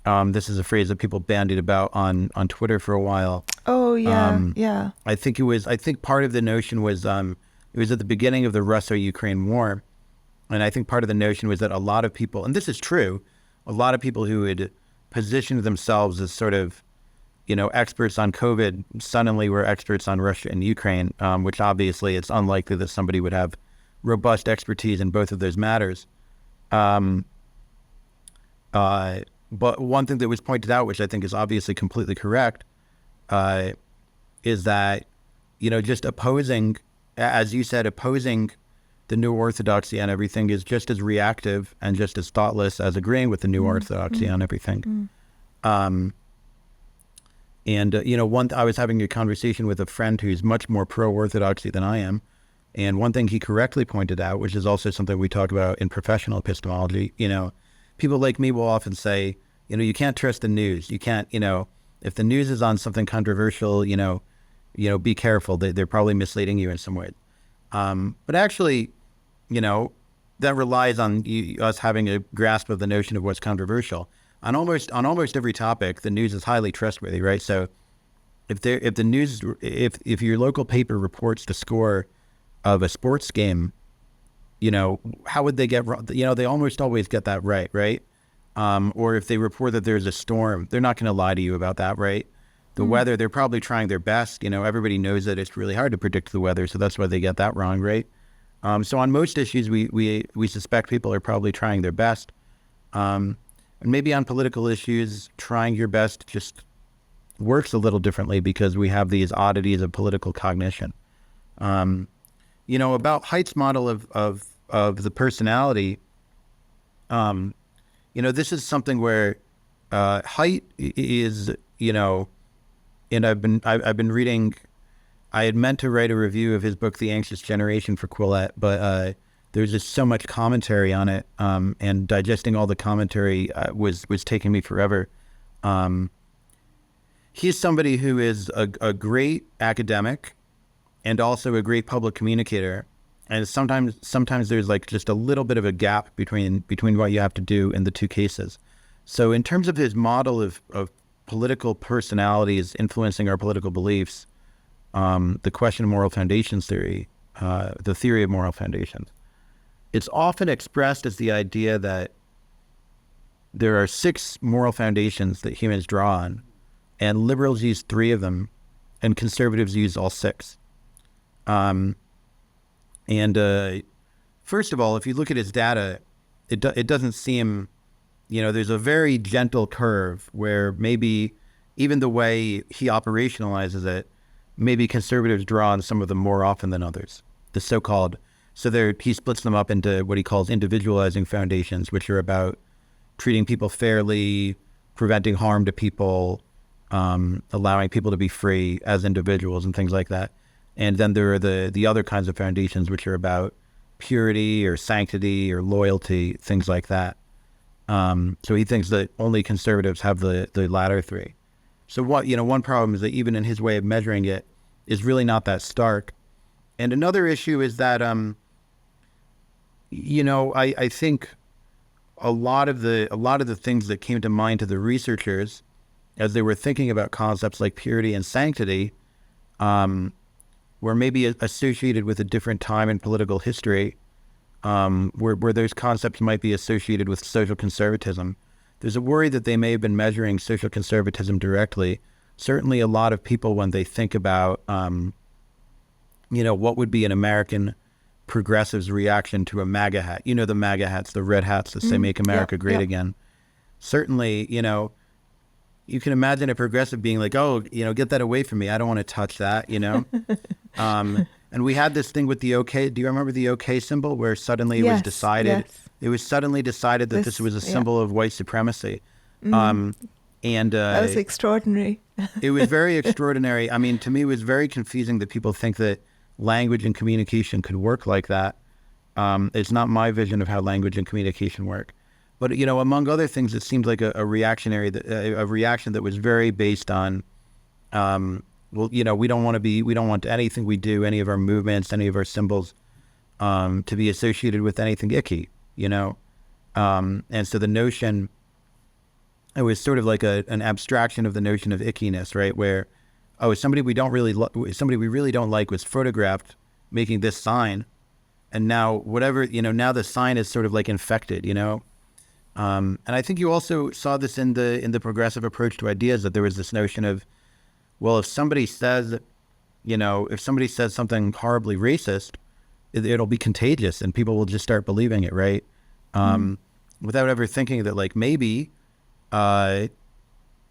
This is a phrase that people bandied about on Twitter for a while. Oh, yeah, yeah. I think part of the notion was, it was at the beginning of the Russo-Ukraine war. And I think part of the notion was that a lot of people, and this is true, a lot of people who had positioned themselves as sort of, experts on COVID suddenly were experts on Russia and Ukraine, which obviously it's unlikely that somebody would have robust expertise in both of those matters. But one thing that was pointed out, which I think is obviously completely correct, is that, just opposing, as you said, opposing the new orthodoxy on everything is just as reactive and just as thoughtless as agreeing with the new orthodoxy on everything. I was having a conversation with a friend who's much more pro-orthodoxy than I am. And one thing he correctly pointed out, which is also something we talk about in professional epistemology, people like me will often say, you can't trust the news. You can't, if the news is on something controversial, be careful. They're probably misleading you in some way. But actually, that relies on us having a grasp of the notion of what's controversial. On almost every topic, the news is highly trustworthy, right? So if your local paper reports the score of a sports game, how would they get wrong? They almost always get that right? Or if they report that there's a storm, they're not going to lie to you about that, right? The weather, they're probably trying their best. Everybody knows that it's really hard to predict the weather, so that's why they get that wrong, right? So on most issues, we suspect people are probably trying their best. And maybe on political issues, trying your best just works a little differently because we have these oddities of political cognition. About Haidt's model of the personality, this is something where Haidt is, and I've been reading. I had meant to write a review of his book, The Anxious Generation, for Quillette, but there's just so much commentary on it, and digesting all the commentary was taking me forever. He's somebody who is a great academic and also a great public communicator. And sometimes there's like just a little bit of a gap between what you have to do in the two cases. So in terms of his model of political personalities influencing our political beliefs, the question of moral foundations theory, the theory of moral foundations, it's often expressed as the idea that there are 6 moral foundations that humans draw on, and liberals use 3 of them, and conservatives use all 6. First of all, if you look at his data, it doesn't seem, there's a very gentle curve where maybe even the way he operationalizes it, maybe conservatives draw on some of them more often than others. The so-called, he splits them up into what he calls individualizing foundations, which are about treating people fairly, preventing harm to people, allowing people to be free as individuals and things like that. And then there are the other kinds of foundations, which are about purity or sanctity or loyalty, things like that. So he thinks that only conservatives have the latter 3. So one problem is that even in his way of measuring it is really not that stark. And another issue is that, I think a lot of the things that came to mind to the researchers as they were thinking about concepts like purity and sanctity were maybe associated with a different time in political history, where those concepts might be associated with social conservatism. There's a worry that they may have been measuring social conservatism directly. Certainly a lot of people, when they think about, what would be an American progressive's reaction to a MAGA hat, the MAGA hats, the red hats that say make America great again. Certainly, you can imagine a progressive being like, oh, get that away from me. I don't want to touch that, And we had this thing with the OK. Do you remember the OK symbol where suddenly it was decided? Yes. It was suddenly decided that this was a symbol of white supremacy. And that was extraordinary. It was very extraordinary. I mean, to me, it was very confusing that people think that language and communication could work like that. It's not my vision of how language and communication work. But, among other things, it seemed like a reaction that was very based on, we don't want anything we do, any of our movements, any of our symbols, to be associated with anything icky, And so the notion, it was sort of like an abstraction of the notion of ickiness, right? Where, somebody we really don't like was photographed making this sign, and now now the sign is sort of like infected, And I think you also saw this in the progressive approach to ideas, that there was this notion of, well, if somebody says something horribly racist, it'll be contagious and people will just start believing it, right? Without ever thinking that like maybe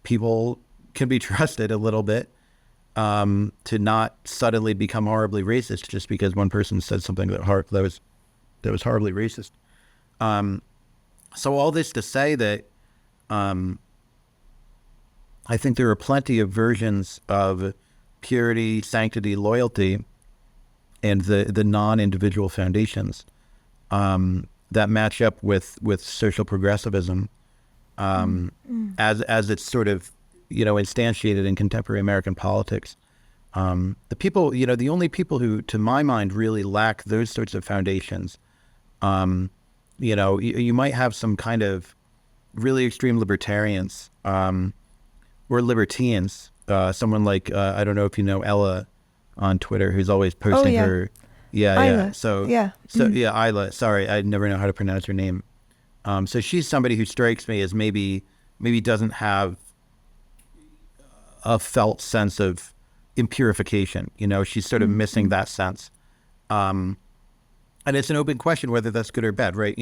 people can be trusted a little bit to not suddenly become horribly racist just because one person said something that was horribly racist. So all this to say that I think there are plenty of versions of purity, sanctity, loyalty, and the non-individual foundations that match up with social progressivism as it's sort of instantiated in contemporary American politics. The people, the only people who, to my mind, really lack those sorts of foundations. You might have some kind of really extreme libertarians or libertines. Someone like I don't know if you know Ella on Twitter, who's always posting her. Isla. Isla. Sorry, I never know how to pronounce her name. So she's somebody who strikes me as maybe doesn't have a felt sense of impurification. She's sort of missing that sense. And it's an open question whether that's good or bad, right?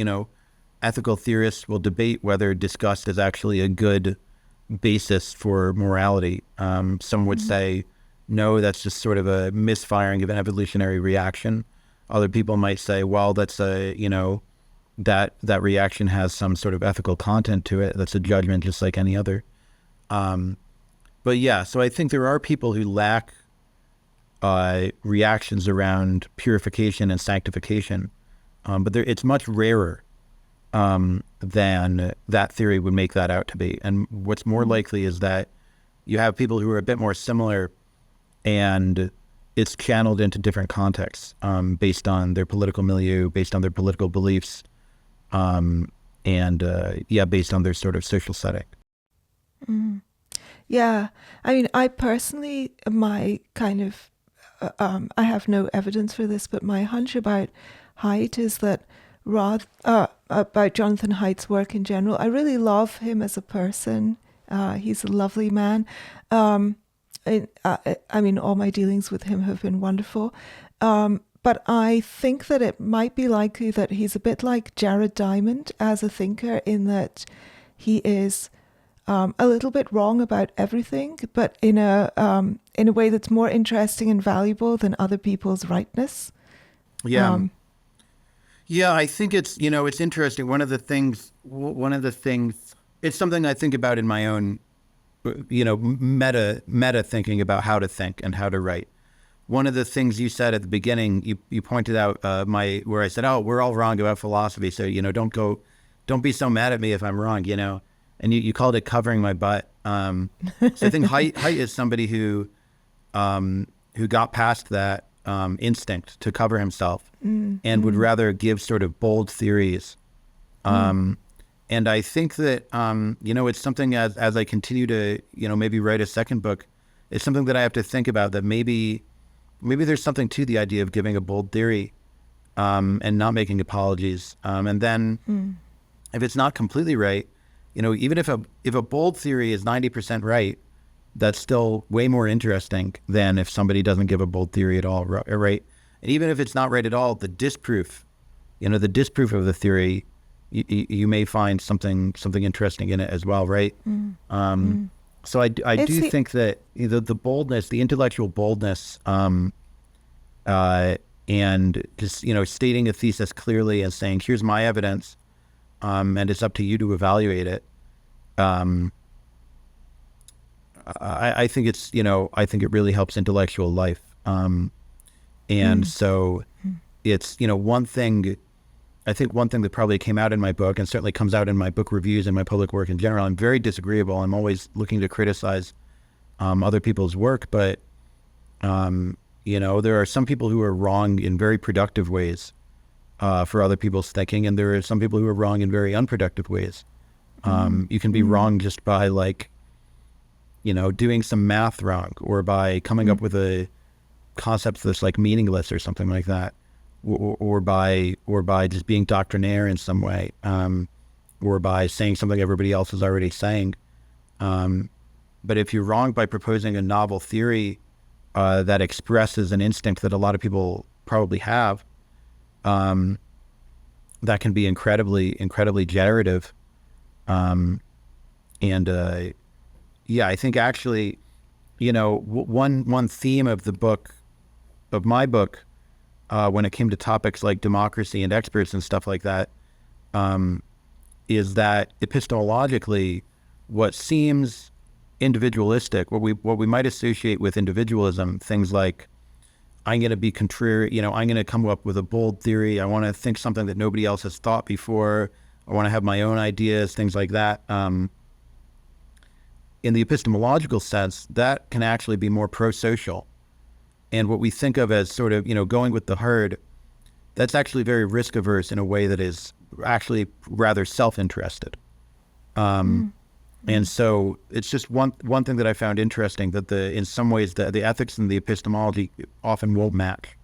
Ethical theorists will debate whether disgust is actually a good basis for morality. Some would say, no, that's just sort of a misfiring of an evolutionary reaction. Other people might say, well, that's that reaction has some sort of ethical content to it. That's a judgment just like any other. But yeah, so I think there are people who lack reactions around purification and sanctification, but it's much rarer than that theory would make that out to be. And what's more likely is that you have people who are a bit more similar, and it's channeled into different contexts based on their political milieu, based on their political beliefs, and based on their sort of social setting. Yeah, I mean, I personally, my kind of, I have no evidence for this, but my hunch about Haidt is that about Jonathan Haidt's work in general, I really love him as a person. He's a lovely man. I mean, all my dealings with him have been wonderful. But I think that it might be likely that he's a bit like Jared Diamond as a thinker, in that he is a little bit wrong about everything, but in a way that's more interesting and valuable than other people's rightness. Yeah. I think it's interesting. One of the things, it's something I think about in my own, meta thinking about how to think and how to write. One of the things you said at the beginning, you pointed out where I said, oh, we're all wrong about philosophy. So, don't be so mad at me if I'm wrong, and you called it covering my butt. So I think Haidt is somebody who got past that instinct to cover himself and would rather give sort of bold theories And I think that, it's something as I continue to, maybe write a second book, it's something that I have to think about, that maybe there's something to the idea of giving a bold theory, and not making apologies. And then if it's not completely right, even if a bold theory is 90% right, that's still way more interesting than if somebody doesn't give a bold theory at all, right? And even if it's not right at all, the disproof of the theory, you may find something interesting in it as well, right? So I do think that the boldness, the intellectual boldness, and just stating a thesis clearly and saying, here's my evidence, and it's up to you to evaluate it. I think it's I think it really helps intellectual life, and so it's one thing. I think one thing that probably came out in my book, and certainly comes out in my book reviews and my public work in general, I'm very disagreeable. I'm always looking to criticize other people's work, but there are some people who are wrong in very productive ways for other people's thinking, and there are some people who are wrong in very unproductive ways. You can be wrong just by doing some math wrong, or by coming up with a concept that's meaningless or something like that. Or by just being doctrinaire in some way, or by saying something everybody else is already saying. But if you're wrong by proposing a novel theory that expresses an instinct that a lot of people probably have, that can be incredibly generative. I think actually, one theme of my book, when it came to topics like democracy and experts and stuff like that, is that epistemologically, what seems individualistic, what we might associate with individualism, things like, I'm going to be contrary, I'm going to come up with a bold theory, I want to think something that nobody else has thought before, I want to have my own ideas, things like that. In the epistemological sense, that can actually be more pro-social. And what we think of as sort of, going with the herd, that's actually very risk averse in a way that is actually rather self-interested. And so it's just one thing that I found interesting, that in some ways the ethics and the epistemology often won't match.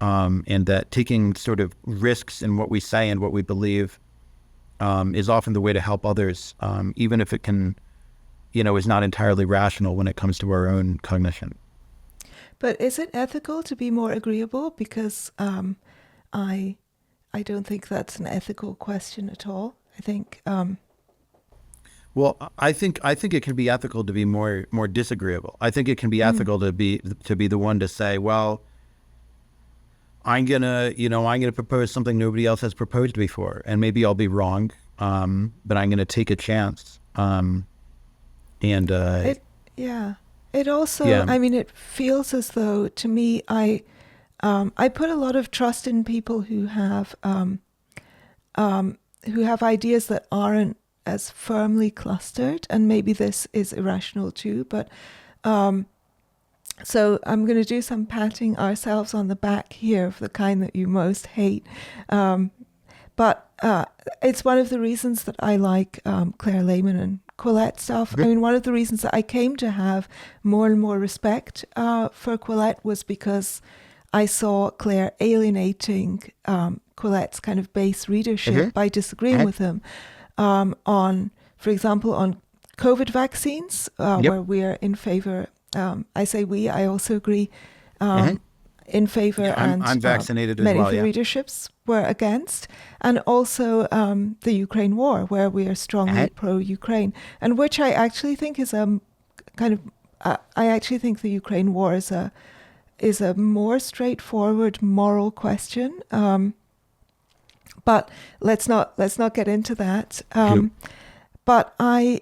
And that taking sort of risks in what we say and what we believe is often the way to help others, even if it can, is not entirely rational when it comes to our own cognition. But is it ethical to be more agreeable? Because I don't think that's an ethical question at all. I think. Well, I think it can be ethical to be more disagreeable. I think it can be ethical to be the one to say, well, I'm gonna propose something nobody else has proposed before, and maybe I'll be wrong, but I'm gonna take a chance. It also, it feels as though, to me, I put a lot of trust in people who have ideas that aren't as firmly clustered, and maybe this is irrational too, but so I'm going to do some patting ourselves on the back here, for the kind that you most hate. But it's one of the reasons that I like Claire Lehman and Quillette stuff. I mean, one of the reasons that I came to have more and more respect for Quillette was because I saw Claire alienating Quillette's kind of base readership by disagreeing with him on, for example, on COVID vaccines, where we are in favor. I say we, I also agree, in favor, and I'm vaccinated as many well, of the readerships were against, and also the Ukraine war, where we are strongly pro-Ukraine, and which I actually think is I actually think the Ukraine war is a more straightforward moral question. But let's not get into that. But I,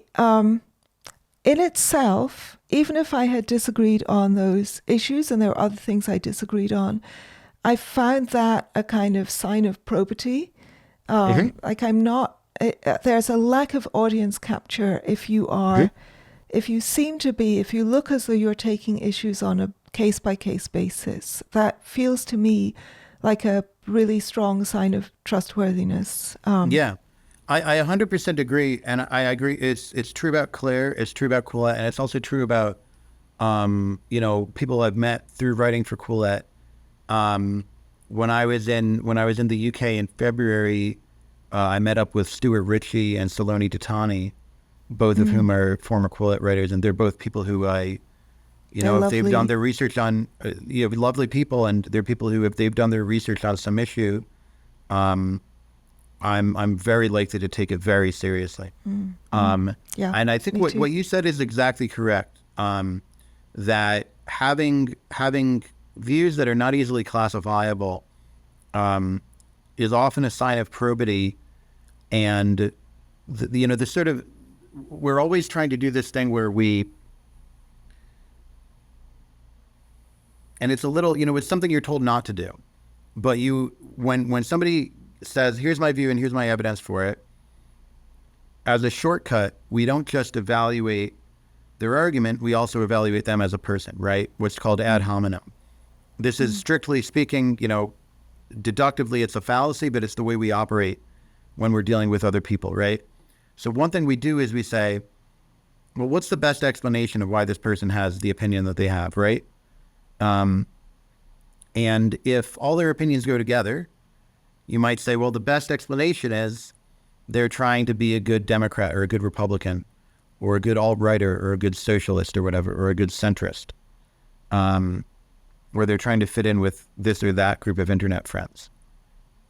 in itself, even if I had disagreed on those issues, and there were other things I disagreed on, I found that a kind of sign of probity. Like I'm not, there's a lack of audience capture if you are, if you look as though you're taking issues on a case-by-case basis. That feels to me like a really strong sign of trustworthiness. I 100% agree, and I agree. It's true about Claire. It's true about Quillette, and it's also true about people I've met through writing for Quillette. When I was in the UK in February, I met up with Stuart Ritchie and Saloni Tatani, both of whom are former Quillette writers, and they're both people who They're if they've lovely. done their research on, lovely people, and they're people who, if they've done their research on some issue, I'm very likely to take it very seriously. Yeah, And I think me too. what you said is exactly correct. That having views that are not easily classifiable is often a sign of probity, and the sort of, we're always trying to do this thing where and it's a little, it's something you're told not to do, but when somebody says, here's my view and here's my evidence for it, as a shortcut, we don't just evaluate their argument, we also evaluate them as a person, right? What's called ad hominem. This is strictly speaking, deductively it's a fallacy, but it's the way we operate when we're dealing with other people, right? So one thing we do is we say, well, what's the best explanation of why this person has the opinion that they have, right? And if all their opinions go together, you might say, well, the best explanation is they're trying to be a good Democrat or a good Republican or a good alt-righter or a good socialist or whatever, or a good centrist, where they're trying to fit in with this or that group of internet friends.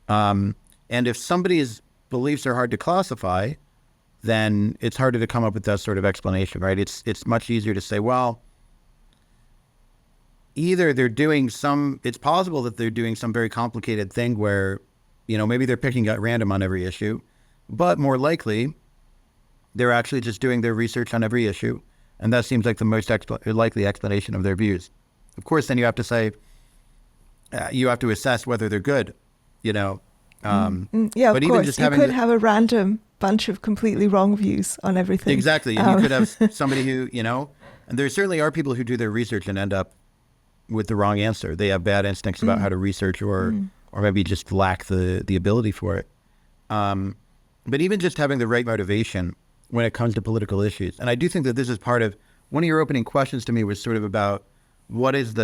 And if somebody's beliefs are hard to classify, then it's harder to come up with that sort of explanation, right? It's much easier to say, well, either it's possible that they're doing some very complicated thing where, maybe they're picking at random on every issue, but more likely, they're actually just doing their research on every issue, and that seems like the most likely explanation of their views. Of course, then you have to say, you have to assess whether they're good, Yeah, but of even course. just You having could have a random bunch of completely wrong views on everything. exactly, and you could have somebody who, and there certainly are people who do their research and end up with the wrong answer. They have bad instincts about how to research, or maybe just lack the ability for it. But even just having the right motivation when it comes to political issues. And I do think that this is part of, one of your opening questions to me was sort of about what is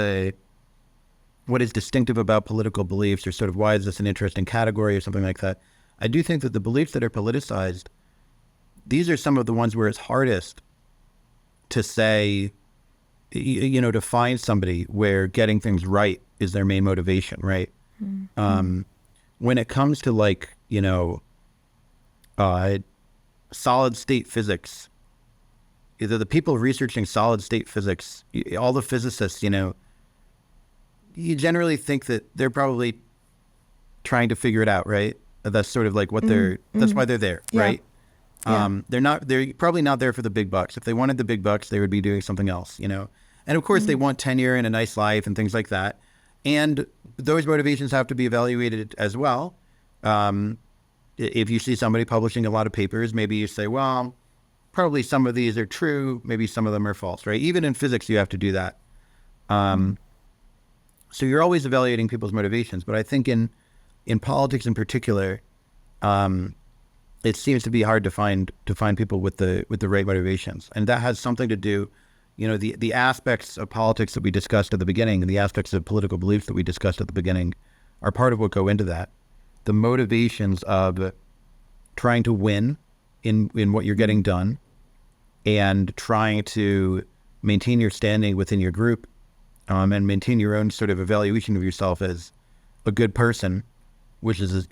distinctive about political beliefs, or sort of why is this an interesting category or something like that. I do think that the beliefs that are politicized, these are some of the ones where it's hardest to say, to find somebody where getting things right is their main motivation, right? When it comes to solid state physics, either the people researching solid state physics, all the physicists, you generally think that they're probably trying to figure it out, right? That's sort of like what that's why they're there, Yeah. right? Yeah. They're probably not there for the big bucks. If they wanted the big bucks, they would be doing something else, And of course they want tenure and a nice life and things like that. And those motivations have to be evaluated as well. If you see somebody publishing a lot of papers, maybe you say, well, probably some of these are true, maybe some of them are false, right? Even in physics, you have to do that. So you're always evaluating people's motivations. But I think in politics in particular, it seems to be hard to find people with the right motivations. And that has something to do, the aspects of politics that we discussed at the beginning, and the aspects of political beliefs that we discussed at the beginning are part of what go into that. The motivations of trying to win in what you're getting done, and trying to maintain your standing within your group, and maintain your own sort of evaluation of yourself as a good person, which is,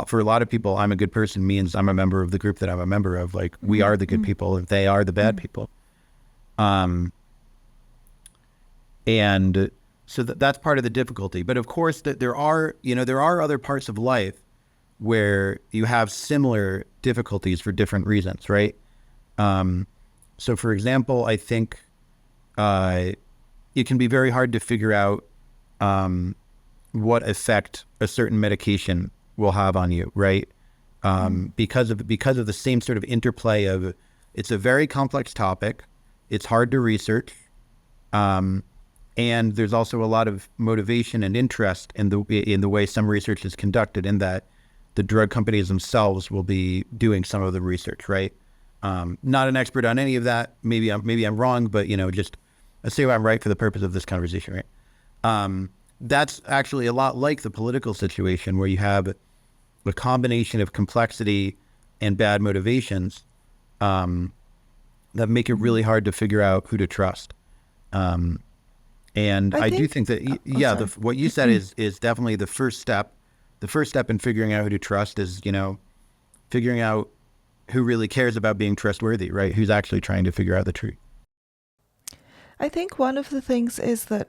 for a lot of people, I'm a good person means I'm a member of the group that I'm a member of. Like, we are the good people and they are the bad people. And so that's part of the difficulty. But of course, there are other parts of life where you have similar difficulties for different reasons, right? So for example, I think it can be very hard to figure out what effect a certain medication will have on you, right? Because of the same sort of interplay of, it's a very complex topic, it's hard to research, and there's also a lot of motivation and interest in the way some research is conducted, in that the drug companies themselves will be doing some of the research, right? Not an expert on any of that. Maybe I'm wrong, but just assume I'm right for the purpose of this conversation, right? That's actually a lot like the political situation where you have a combination of complexity and bad motivations that make it really hard to figure out who to trust. And I do think that, what you said is definitely the first step. The first step in figuring out who to trust is, figuring out who really cares about being trustworthy, right? Who's actually trying to figure out the truth. I think one of the things is that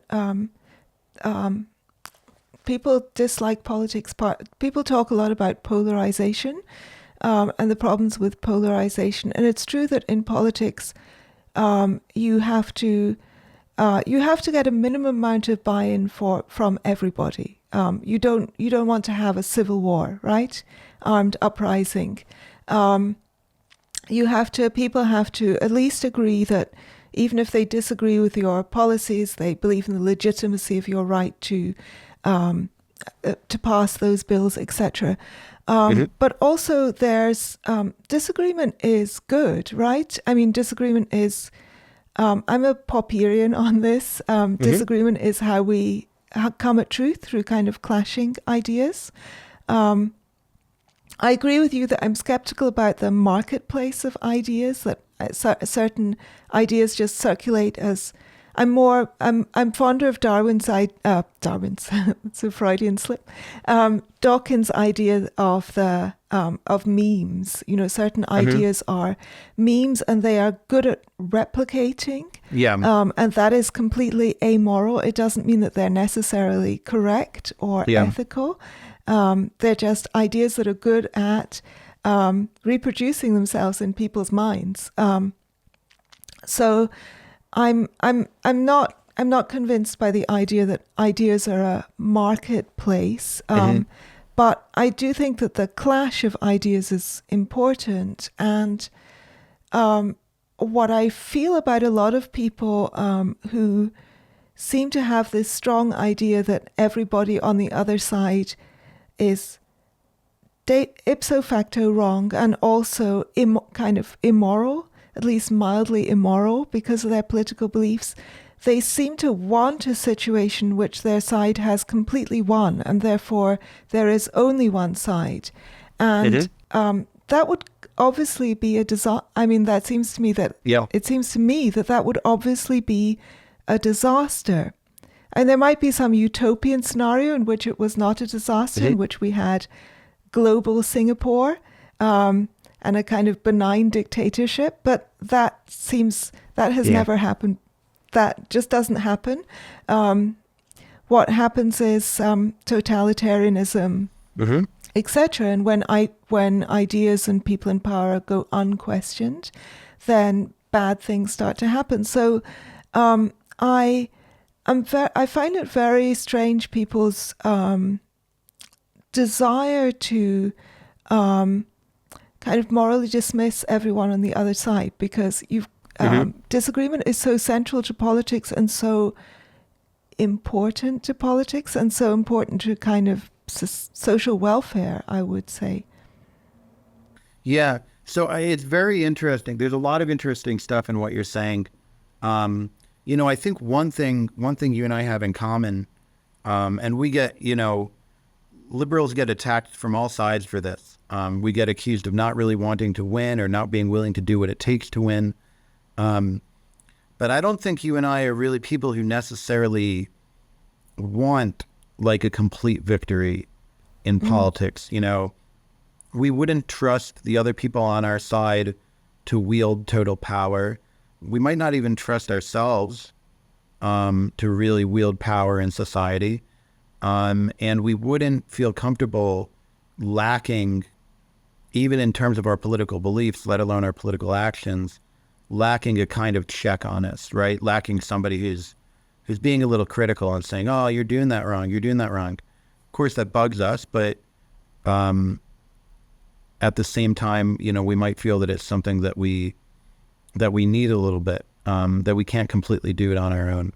people dislike politics. People talk a lot about polarization and the problems with polarization. And it's true that in politics, you have to get a minimum amount of buy-in from everybody. You don't want to have a civil war, right? Armed uprising. People have to at least agree that even if they disagree with your policies, they believe in the legitimacy of your right to pass those bills, etc. But also there's disagreement is good, right? I mean, disagreement is, I'm a Popperian on this. Disagreement is how we come at truth, through kind of clashing ideas. I agree with you that I'm skeptical about the marketplace of ideas, that certain ideas just circulate as... I'm fonder of Darwin's, it's a Freudian slip, Dawkins' idea of of memes. Certain ideas are memes and they are good at replicating. Yeah. And that is completely amoral. It doesn't mean that they're necessarily correct or ethical. They're just ideas that are good at reproducing themselves in people's minds. So I'm not convinced by the idea that ideas are a marketplace, but I do think that the clash of ideas is important. And what I feel about a lot of people who seem to have this strong idea that everybody on the other side is ipso facto wrong and also kind of immoral, at least mildly immoral because of their political beliefs. They seem to want a situation which their side has completely won, and therefore there is only one side. And that would obviously be a disaster. I mean, it seems to me that that would obviously be a disaster. And there might be some utopian scenario in which it was not a disaster, in which we had global Singapore, and a kind of benign dictatorship, but that has never happened. That just doesn't happen. What happens is totalitarianism, etc. And when ideas and people in power go unquestioned, then bad things start to happen. So I find it very strange, people's desire to kind of morally dismiss everyone on the other side, because disagreement is so central to politics and so important to politics and so important to kind of social welfare, I would say. Yeah. So it's very interesting. There's a lot of interesting stuff in what you're saying. I think one thing you and I have in common, and we get, liberals get attacked from all sides for this. We get accused of not really wanting to win or not being willing to do what it takes to win. But I don't think you and I are really people who necessarily want like a complete victory in politics. We wouldn't trust the other people on our side to wield total power. We might not even trust ourselves to really wield power in society. And we wouldn't feel comfortable lacking, even in terms of our political beliefs, let alone our political actions, lacking a kind of check on us, right? Lacking somebody who's being a little critical and saying, oh, you're doing that wrong. You're doing that wrong. Of course, that bugs us, but at the same time, we might feel that it's something that we need a little bit, that we can't completely do it on our own.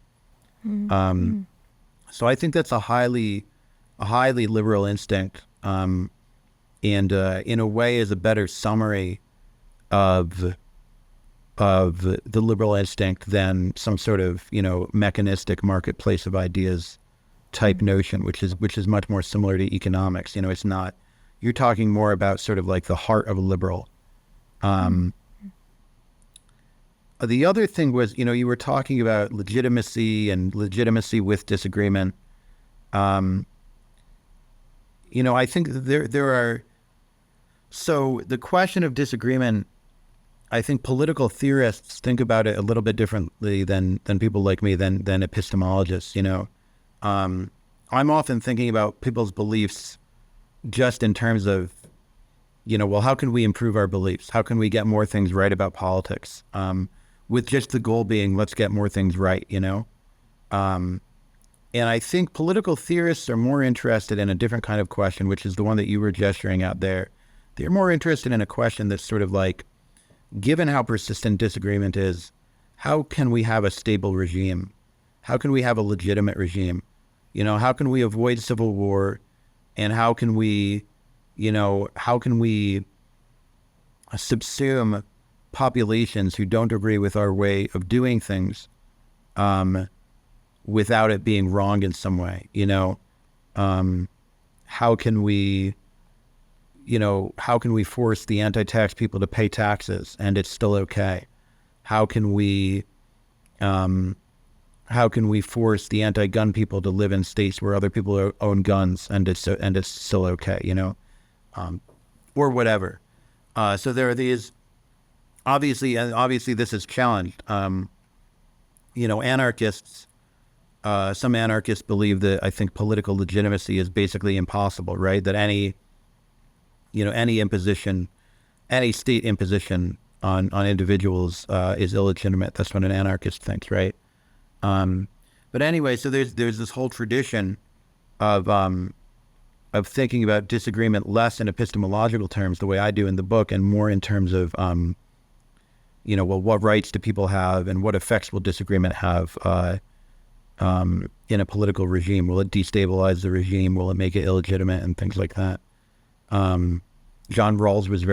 So I think that's a highly liberal instinct. in a way is a better summary of the liberal instinct than some sort of, mechanistic marketplace of ideas type notion, which is much more similar to economics. It's not, you're talking more about sort of like the heart of a liberal. The other thing was, you were talking about legitimacy and legitimacy with disagreement. I think there are, so the question of disagreement, I think political theorists think about it a little bit differently than people like me, than epistemologists. I'm often thinking about people's beliefs just in terms of, well, how can we improve our beliefs? How can we get more things right about politics? With just the goal being, let's get more things right, And I think political theorists are more interested in a different kind of question, which is the one that you were gesturing at there. They're more interested in a question that's sort of like, given how persistent disagreement is, how can we have a stable regime? How can we have a legitimate regime? How can we avoid civil war? And how can we subsume populations who don't agree with our way of doing things, without it being wrong in some way? How can we force the anti-tax people to pay taxes and it's still okay? How can we force the anti-gun people to live in states where other people own guns and it's still okay? Or whatever. So there are these, obviously this is challenged. Anarchists, some anarchists believe that, I think, political legitimacy is basically impossible, right? That any imposition, any state imposition on individuals is illegitimate. That's what an anarchist thinks, right? But anyway, so there's this whole tradition of thinking about disagreement less in epistemological terms, the way I do in the book, and more in terms of, what rights do people have and what effects will disagreement have in a political regime? Will it destabilize the regime? Will it make it illegitimate and things like that? John Rawls was a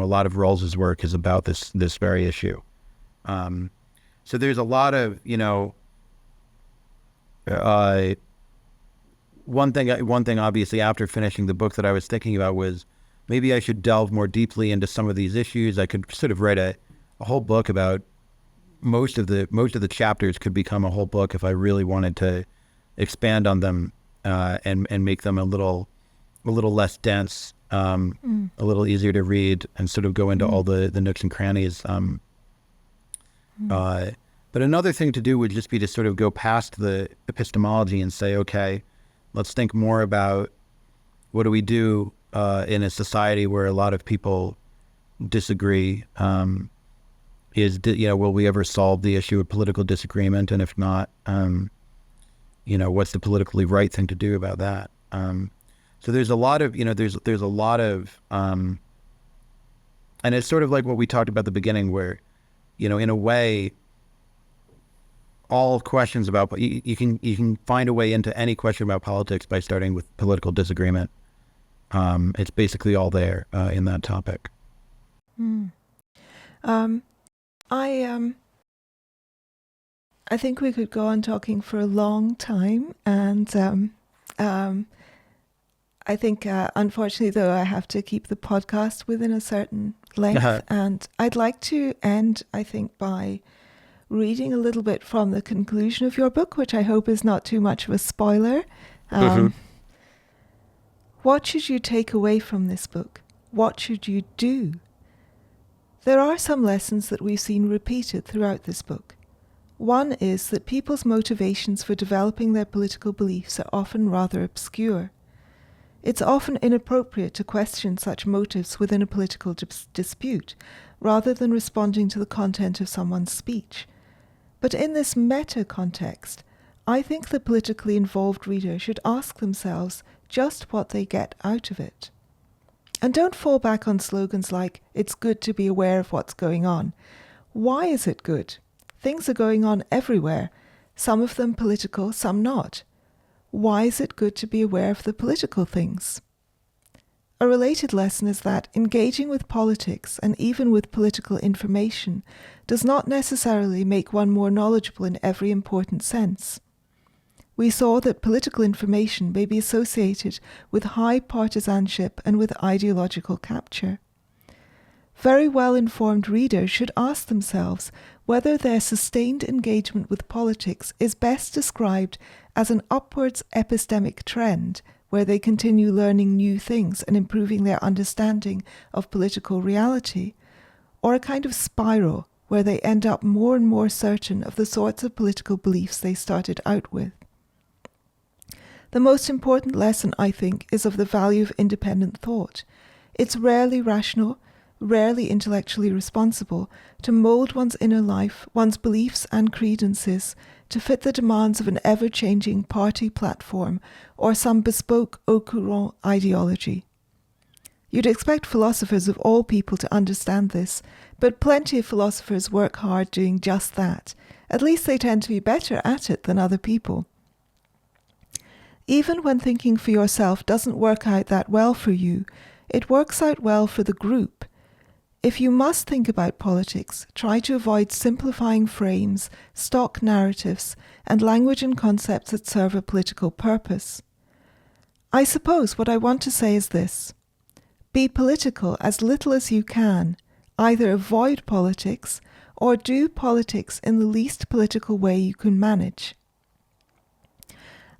lot of Rawls's work is about this very issue. So there's a lot of, one thing obviously after finishing the book that I was thinking about was maybe I should delve more deeply into some of these issues. I could sort of write a whole book about most of the chapters could become a whole book if I really wanted to expand on them, and make them a little less dense, a little easier to read, and sort of go into all the nooks and crannies. But another thing to do would just be to sort of go past the epistemology and say, okay, let's think more about what do we do in a society where a lot of people disagree. Will we ever solve the issue of political disagreement? And if not, what's the politically right thing to do about that? So there's a lot of, there's a lot of, and it's sort of like what we talked about at the beginning where, in a way, all questions about, you can find a way into any question about politics by starting with political disagreement. It's basically all there in that topic. I think we could go on talking for a long time, and I think, unfortunately, though, I have to keep the podcast within a certain length, and I'd like to end, I think, by reading a little bit from the conclusion of your book, which I hope is not too much of a spoiler. What should you take away from this book? What should you do? There are some lessons that we've seen repeated throughout this book. One is that people's motivations for developing their political beliefs are often rather obscure. It's often inappropriate to question such motives within a political dispute, rather than responding to the content of someone's speech. But in this meta-context, I think the politically involved reader should ask themselves just what they get out of it. And don't fall back on slogans like, it's good to be aware of what's going on. Why is it good? Things are going on everywhere, some of them political, some not. Why is it good to be aware of the political things? A related lesson is that engaging with politics and even with political information does not necessarily make one more knowledgeable in every important sense. We saw that political information may be associated with high partisanship and with ideological capture. Very well-informed readers should ask themselves whether their sustained engagement with politics is best described as an upwards epistemic trend, where they continue learning new things and improving their understanding of political reality, or a kind of spiral where they end up more and more certain of the sorts of political beliefs they started out with. The most important lesson, I think, is of the value of independent thought. It's rarely rational, rarely intellectually responsible to mould one's inner life, one's beliefs and credences to fit the demands of an ever-changing party platform or some bespoke au courant ideology. You'd expect philosophers of all people to understand this, but plenty of philosophers work hard doing just that. At least they tend to be better at it than other people. Even when thinking for yourself doesn't work out that well for you, it works out well for the group. If you must think about politics, try to avoid simplifying frames, stock narratives, and language and concepts that serve a political purpose. I suppose what I want to say is this: be political as little as you can, either avoid politics or do politics in the least political way you can manage.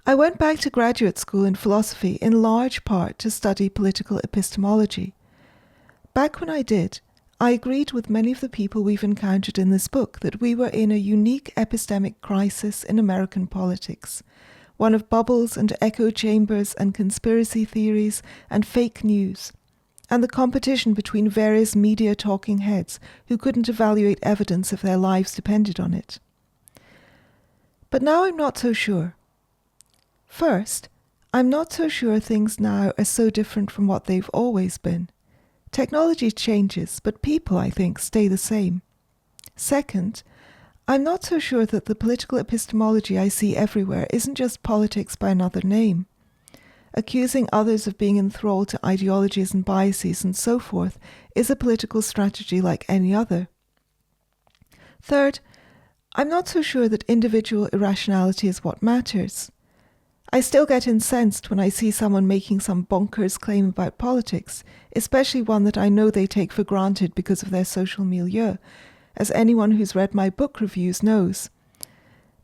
I went back to graduate school in philosophy in large part to study political epistemology. Back when I did, I agreed with many of the people we've encountered in this book that we were in a unique epistemic crisis in American politics, one of bubbles and echo chambers and conspiracy theories and fake news, and the competition between various media talking heads who couldn't evaluate evidence if their lives depended on it. But now I'm not so sure. First, I'm not so sure things now are so different from what they've always been. Technology changes, but people, I think, stay the same. Second, I'm not so sure that the political epistemology I see everywhere isn't just politics by another name. Accusing others of being enthralled to ideologies and biases and so forth is a political strategy like any other. Third, I'm not so sure that individual irrationality is what matters. I still get incensed when I see someone making some bonkers claim about politics, especially one that I know they take for granted because of their social milieu, as anyone who's read my book reviews knows.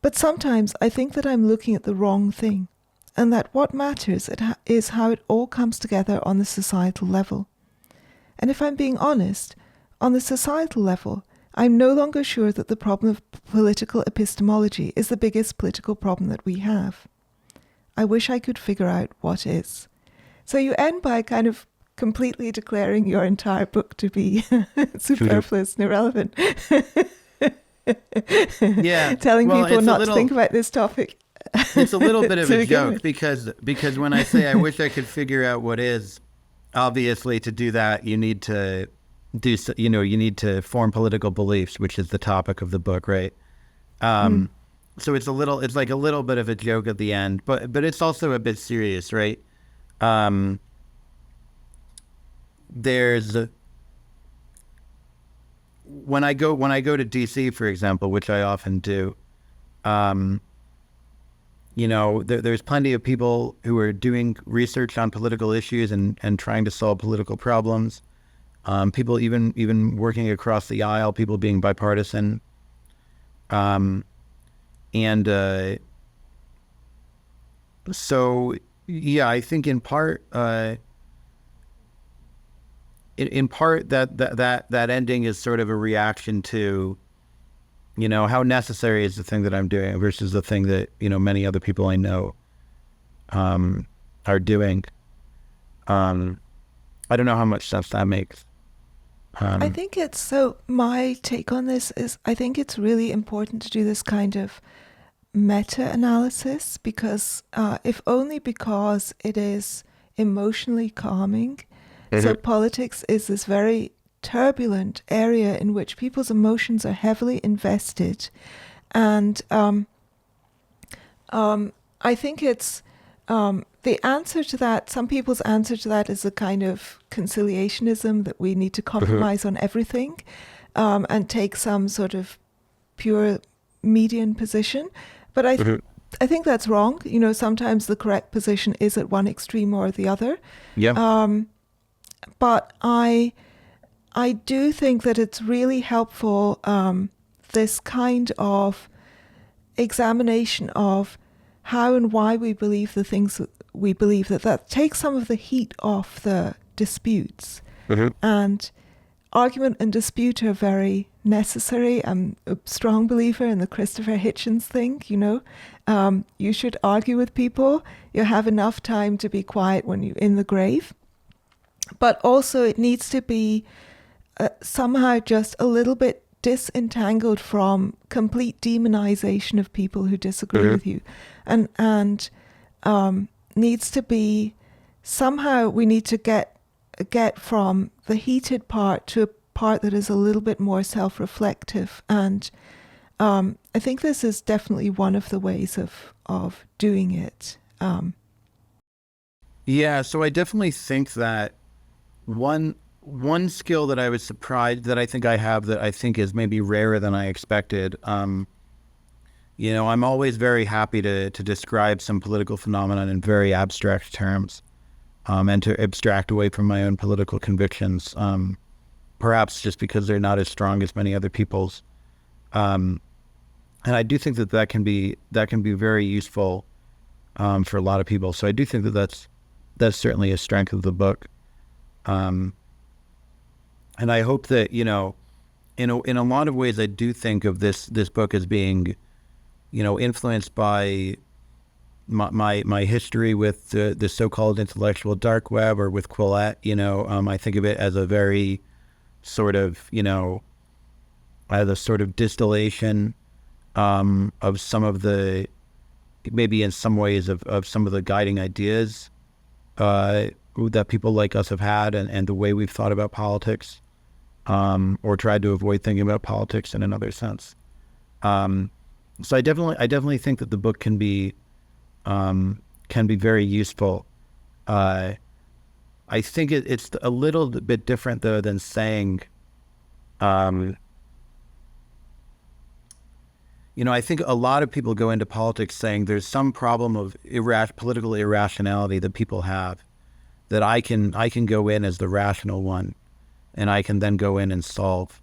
But sometimes I think that I'm looking at the wrong thing, and that what matters is how it all comes together on the societal level. And if I'm being honest, on the societal level, I'm no longer sure that the problem of political epistemology is the biggest political problem that we have. I wish I could figure out what is. So you end by kind of completely declaring your entire book to be superfluous and irrelevant. Yeah. Telling people not to think about this topic. It's a little bit of a joke because when I say I wish I could figure out what is, obviously to do that you need to form political beliefs, which is the topic of the book, right? So it's like a little bit of a joke at the end, but it's also a bit serious, right? There's when I go to DC, for example, which I often do, there's plenty of people who are doing research on political issues and trying to solve political problems. People even working across the aisle, people being bipartisan. So yeah, I think in part that ending is sort of a reaction to, how necessary is the thing that I'm doing versus the thing that, many other people I know are doing. I don't know how much sense that makes. I think my take on this is, I think it's really important to do this kind of meta-analysis because, if only because it is emotionally calming. Mm-hmm. So politics is this very turbulent area in which people's emotions are heavily invested. And I think it's The answer to that, some people's answer to that is a kind of conciliationism, that we need to compromise on everything, and take some sort of pure median position. But I think that's wrong. You know, sometimes the correct position is at one extreme or the other. Yeah. But I do think that it's really helpful, this kind of examination of how and why we believe the things that we believe, that takes some of the heat off the disputes. And argument and dispute are very necessary. I'm a strong believer in the Christopher Hitchens thing, you know. You should argue with people. You have enough time to be quiet when you're in the grave. But also it needs to be somehow just a little bit disentangled from complete demonization of people who disagree with you. And needs to be, somehow we need to get from the heated part to a part that is a little bit more self-reflective. And I think this is definitely one of the ways of doing it. Yeah, so I definitely think that one skill that I was surprised that I think I have, that I think is maybe rarer than I expected. You know, I'm always very happy to describe some political phenomenon in very abstract terms, and to abstract away from my own political convictions, perhaps just because they're not as strong as many other people's. And I do think that can be very useful for a lot of people. So I do think that that's certainly a strength of the book. And I hope that, you know, in a lot of ways, I do think of this book as being, you know, influenced by my history with the so-called intellectual dark web, or with Quillette. You know, I think of it as a very sort of, you know, as a sort of distillation of some of the, maybe in some ways of some of the guiding ideas that people like us have had, and the way we've thought about politics, or tried to avoid thinking about politics in another sense. So I definitely think that the book can be very useful. I think it's a little bit different though than saying, you know, I think a lot of people go into politics saying there's some problem of political irrationality that people have, that I can go in as the rational one, and I can then go in and solve.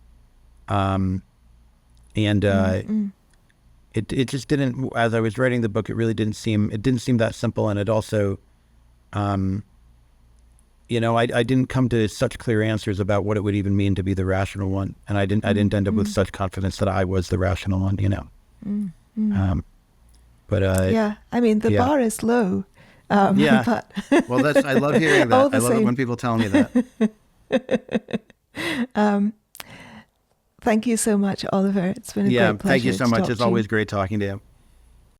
It just didn't, as I was writing the book, it didn't seem that simple. And it also, you know, I didn't come to such clear answers about what it would even mean to be the rational one. And I didn't end up with such confidence that I was the rational one, you know. Yeah, I mean, the bar is low. Yeah. But Well, I love hearing that. I love it when people tell me that. Thank you so much, Oliver. It's been a great pleasure. Thank you so to much. talk It's to you. always great talking to you.